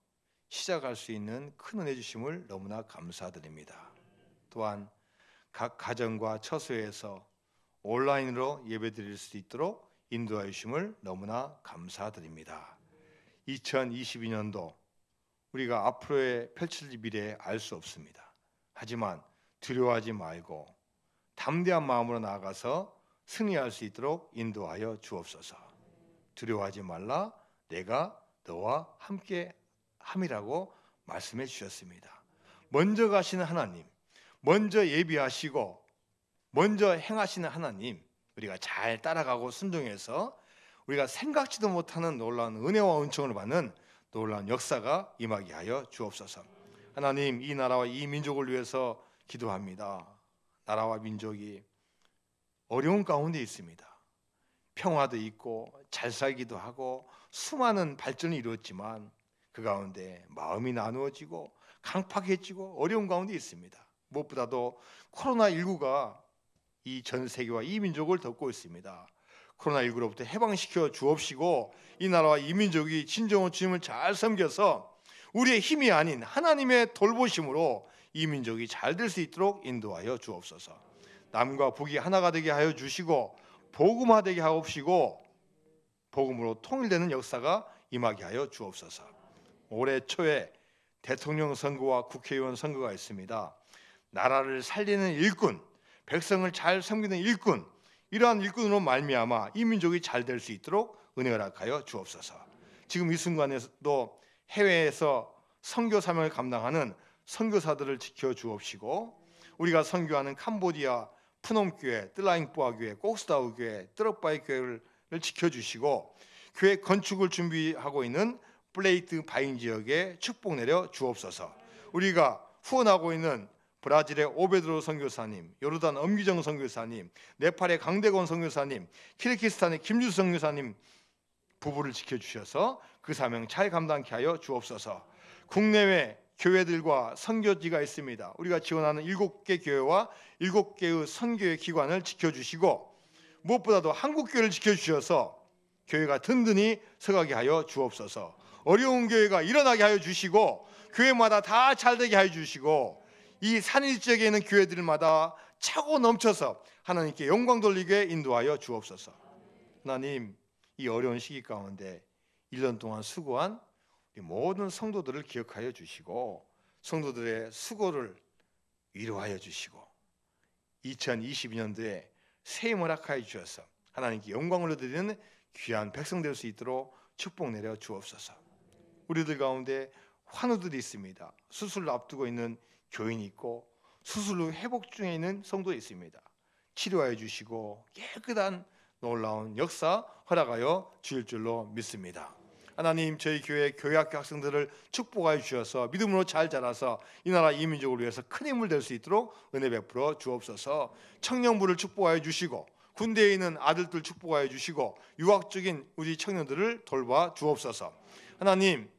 시작할 수 있는 큰 은혜 주심을 너무나 감사드립니다. 또한 각 가정과 처소에서 온라인으로 예배드릴 수 있도록 인도하여 주심을 너무나 감사드립니다. 2022년도 우리가 앞으로의 펼칠 미래 알 수 없습니다. 하지만 두려워하지 말고 담대한 마음으로 나아가서 승리할 수 있도록 인도하여 주옵소서. 두려워하지 말라, 내가 너와 함께 함이라고 말씀해 주셨습니다. 먼저 가시는 하나님, 먼저 예비하시고 먼저 행하시는 하나님, 우리가 잘 따라가고 순종해서 우리가 생각지도 못하는 놀라운 은혜와 은총을 받는 놀라운 역사가 임하게 하여 주옵소서. 하나님, 이 나라와 이 민족을 위해서 기도합니다. 나라와 민족이 어려운 가운데 있습니다. 평화도 있고 잘 살기도 하고 수많은 발전이 이루어졌지만 그 가운데 마음이 나누어지고 강팍해지고 어려운 가운데 있습니다. 무엇보다도 코로나19가 이 전 세계와 이 민족을 덮고 있습니다. 코로나19로부터 해방시켜 주옵시고 이 나라와 이 민족이 진정한 주님을 잘 섬겨서 우리의 힘이 아닌 하나님의 돌보심으로 이 민족이 잘 될 수 있도록 인도하여 주옵소서. 남과 북이 하나가 되게 하여 주시고 복음화되게 하옵시고 복음으로 통일되는 역사가 임하게 하여 주옵소서. 올해 초에 대통령 선거와 국회의원 선거가 있습니다. 나라를 살리는 일꾼, 백성을 잘 섬기는 일꾼, 이러한 일꾼으로 말미암아 이 민족이 잘 될 수 있도록 은혜 허락하여 주옵소서. 지금 이 순간에도 해외에서 선교 사명을 감당하는 선교사들을 지켜 주옵시고 우리가 선교하는 캄보디아 푸놈교회, 뜰라잉뽀아 교회, 꼭스다우 교회, 뜨럭바이 교회를 지켜주시고 교회 건축을 준비하고 있는 플레이트 바인 지역에 축복 내려 주옵소서. 우리가 후원하고 있는 브라질의 오베드로 선교사님, 요르단 엄기정 선교사님, 네팔의 강대건 선교사님, 키르기스탄의 김주 선교사님 부부를 지켜주셔서 그 사명 잘 감당케 하여 주옵소서. 국내외 교회들과 선교지가 있습니다. 우리가 지원하는 7개 교회와 7개의 선교의 기관을 지켜주시고 무엇보다도 한국교회를 지켜주셔서 교회가 든든히 서가게 하여 주옵소서. 어려운 교회가 일어나게 하여 주시고 교회마다 다 잘되게 하여 주시고 이 산일 지역에 있는 교회들마다 차고 넘쳐서 하나님께 영광 돌리게 인도하여 주옵소서. 하나님, 이 어려운 시기 가운데 1년 동안 수고한 모든 성도들을 기억하여 주시고 성도들의 수고를 위로하여 주시고 2022년도에 새 힘을 허락하여 주셔서 하나님께 영광을 드리는 귀한 백성 될 수 있도록 축복 내려 주옵소서. 우리들 가운데 환우들이 있습니다. 수술을 앞두고 있는 교인이 있고 수술 후 회복 중에 있는 성도 있습니다. 치료하여 주시고 깨끗한 놀라운 역사 허락하여 주실 줄로 믿습니다. 하나님, 저희 교회 교회학교 학생들을 축복하여 주셔서 믿음으로 잘 자라서 이 나라 이 민족을 위해서 큰 힘을 될 수 있도록 은혜 베풀어 주옵소서. 청년부를 축복하여 주시고 군대에 있는 아들들 축복하여 주시고 유학 중인 우리 청년들을 돌봐 주옵소서. 하나님,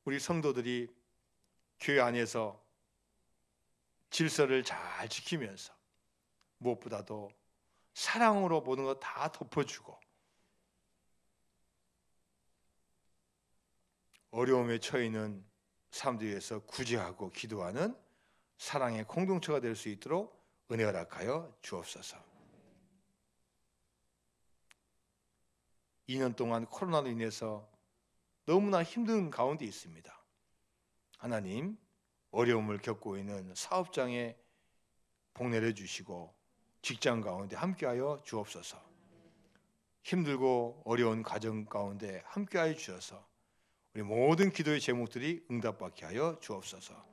우리 성도들이 교회 안에서 질서를 잘 지키면서 무엇보다도 사랑으로 모든 것 다 덮어주고 어려움에 처해 있는 사람들 위해서 구제하고 기도하는 사랑의 공동체가 될 수 있도록 은혜 허락하여 주옵소서. 2년 동안 코로나로 인해서 너무나 힘든 가운데 있습니다. 하나님, 어려움을 겪고 있는 사업장에 복 내려주시고 직장 가운데 함께하여 주옵소서. 힘들고 어려운 가정 가운데 함께하여 주셔서 우리 모든 기도의 제목들이 응답받게 하여 주옵소서.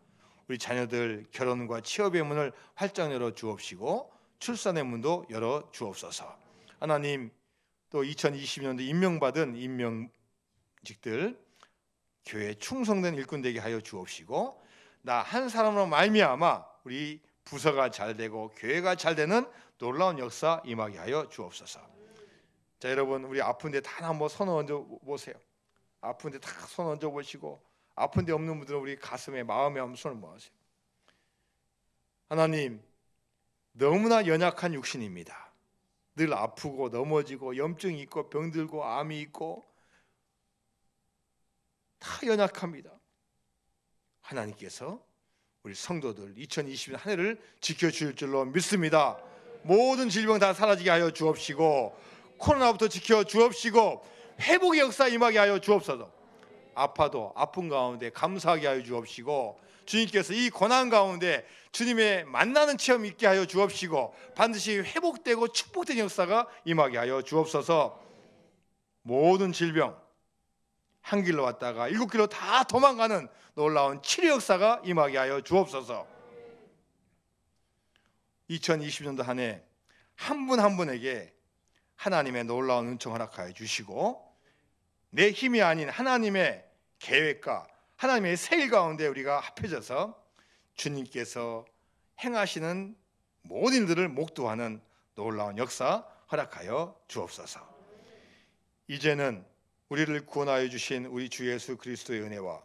우리 자녀들 결혼과 취업의 문을 활짝 열어 주옵시고 출산의 문도 열어 주옵소서. 하나님, 또 2020년도 임명받은 임명직들 교회에 충성된 일꾼 되게 하여 주옵시고 나 한 사람으로 말미암아 우리 부서가 잘 되고 교회가 잘 되는 놀라운 역사 임하게 하여 주옵소서. 자, 여러분, 우리 아픈데 다 한번 손 얹어 보세요. 아픈데 다 손 얹어 보시고, 아픈데 없는 분들은 우리 가슴에 마음에 한번 손을 모아세요. 하나님, 너무나 연약한 육신입니다. 늘 아프고 넘어지고 염증이 있고 병들고 암이 있고 다 연약합니다. 하나님께서 우리 성도들 2020년 한 해를 지켜주실 줄로 믿습니다. 모든 질병 다 사라지게 하여 주옵시고, 코로나부터 지켜주옵시고, 회복의 역사 임하게 하여 주옵소서. 아파도 아픈 가운데 감사하게 하여 주옵시고, 주님께서 이 고난 가운데 주님의 만나는 체험 있게 하여 주옵시고, 반드시 회복되고 축복된 역사가 임하게 하여 주옵소서. 모든 질병 한 길로 왔다가 7길로 다 도망가는 놀라운 치료 역사가 임하게 하여 주옵소서. 2020년도 한 해 한 분 한 분에게 하나님의 놀라운 은총 허락하여 주시고, 내 힘이 아닌 하나님의 계획과 하나님의 세일 가운데 우리가 합해져서 주님께서 행하시는 모든 일들을 목도하는 놀라운 역사 허락하여 주옵소서. 이제는 우리를 구원하여 주신 우리 주 예수 그리스도의 은혜와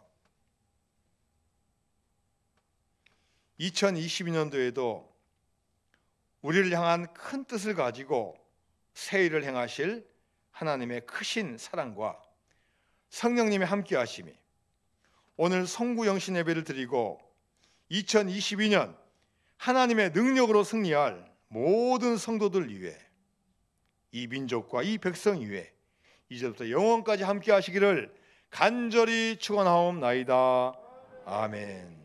2022년도에도 우리를 향한 큰 뜻을 가지고 새 일을 행하실 하나님의 크신 사랑과 성령님의 함께 하심이 오늘 성구 영신 예배를 드리고 2022년 하나님의 능력으로 승리할 모든 성도들 위해, 이 민족과 이 백성 위해 이제부터 영원까지 함께 하시기를 간절히 축원하옵나이다. 아멘.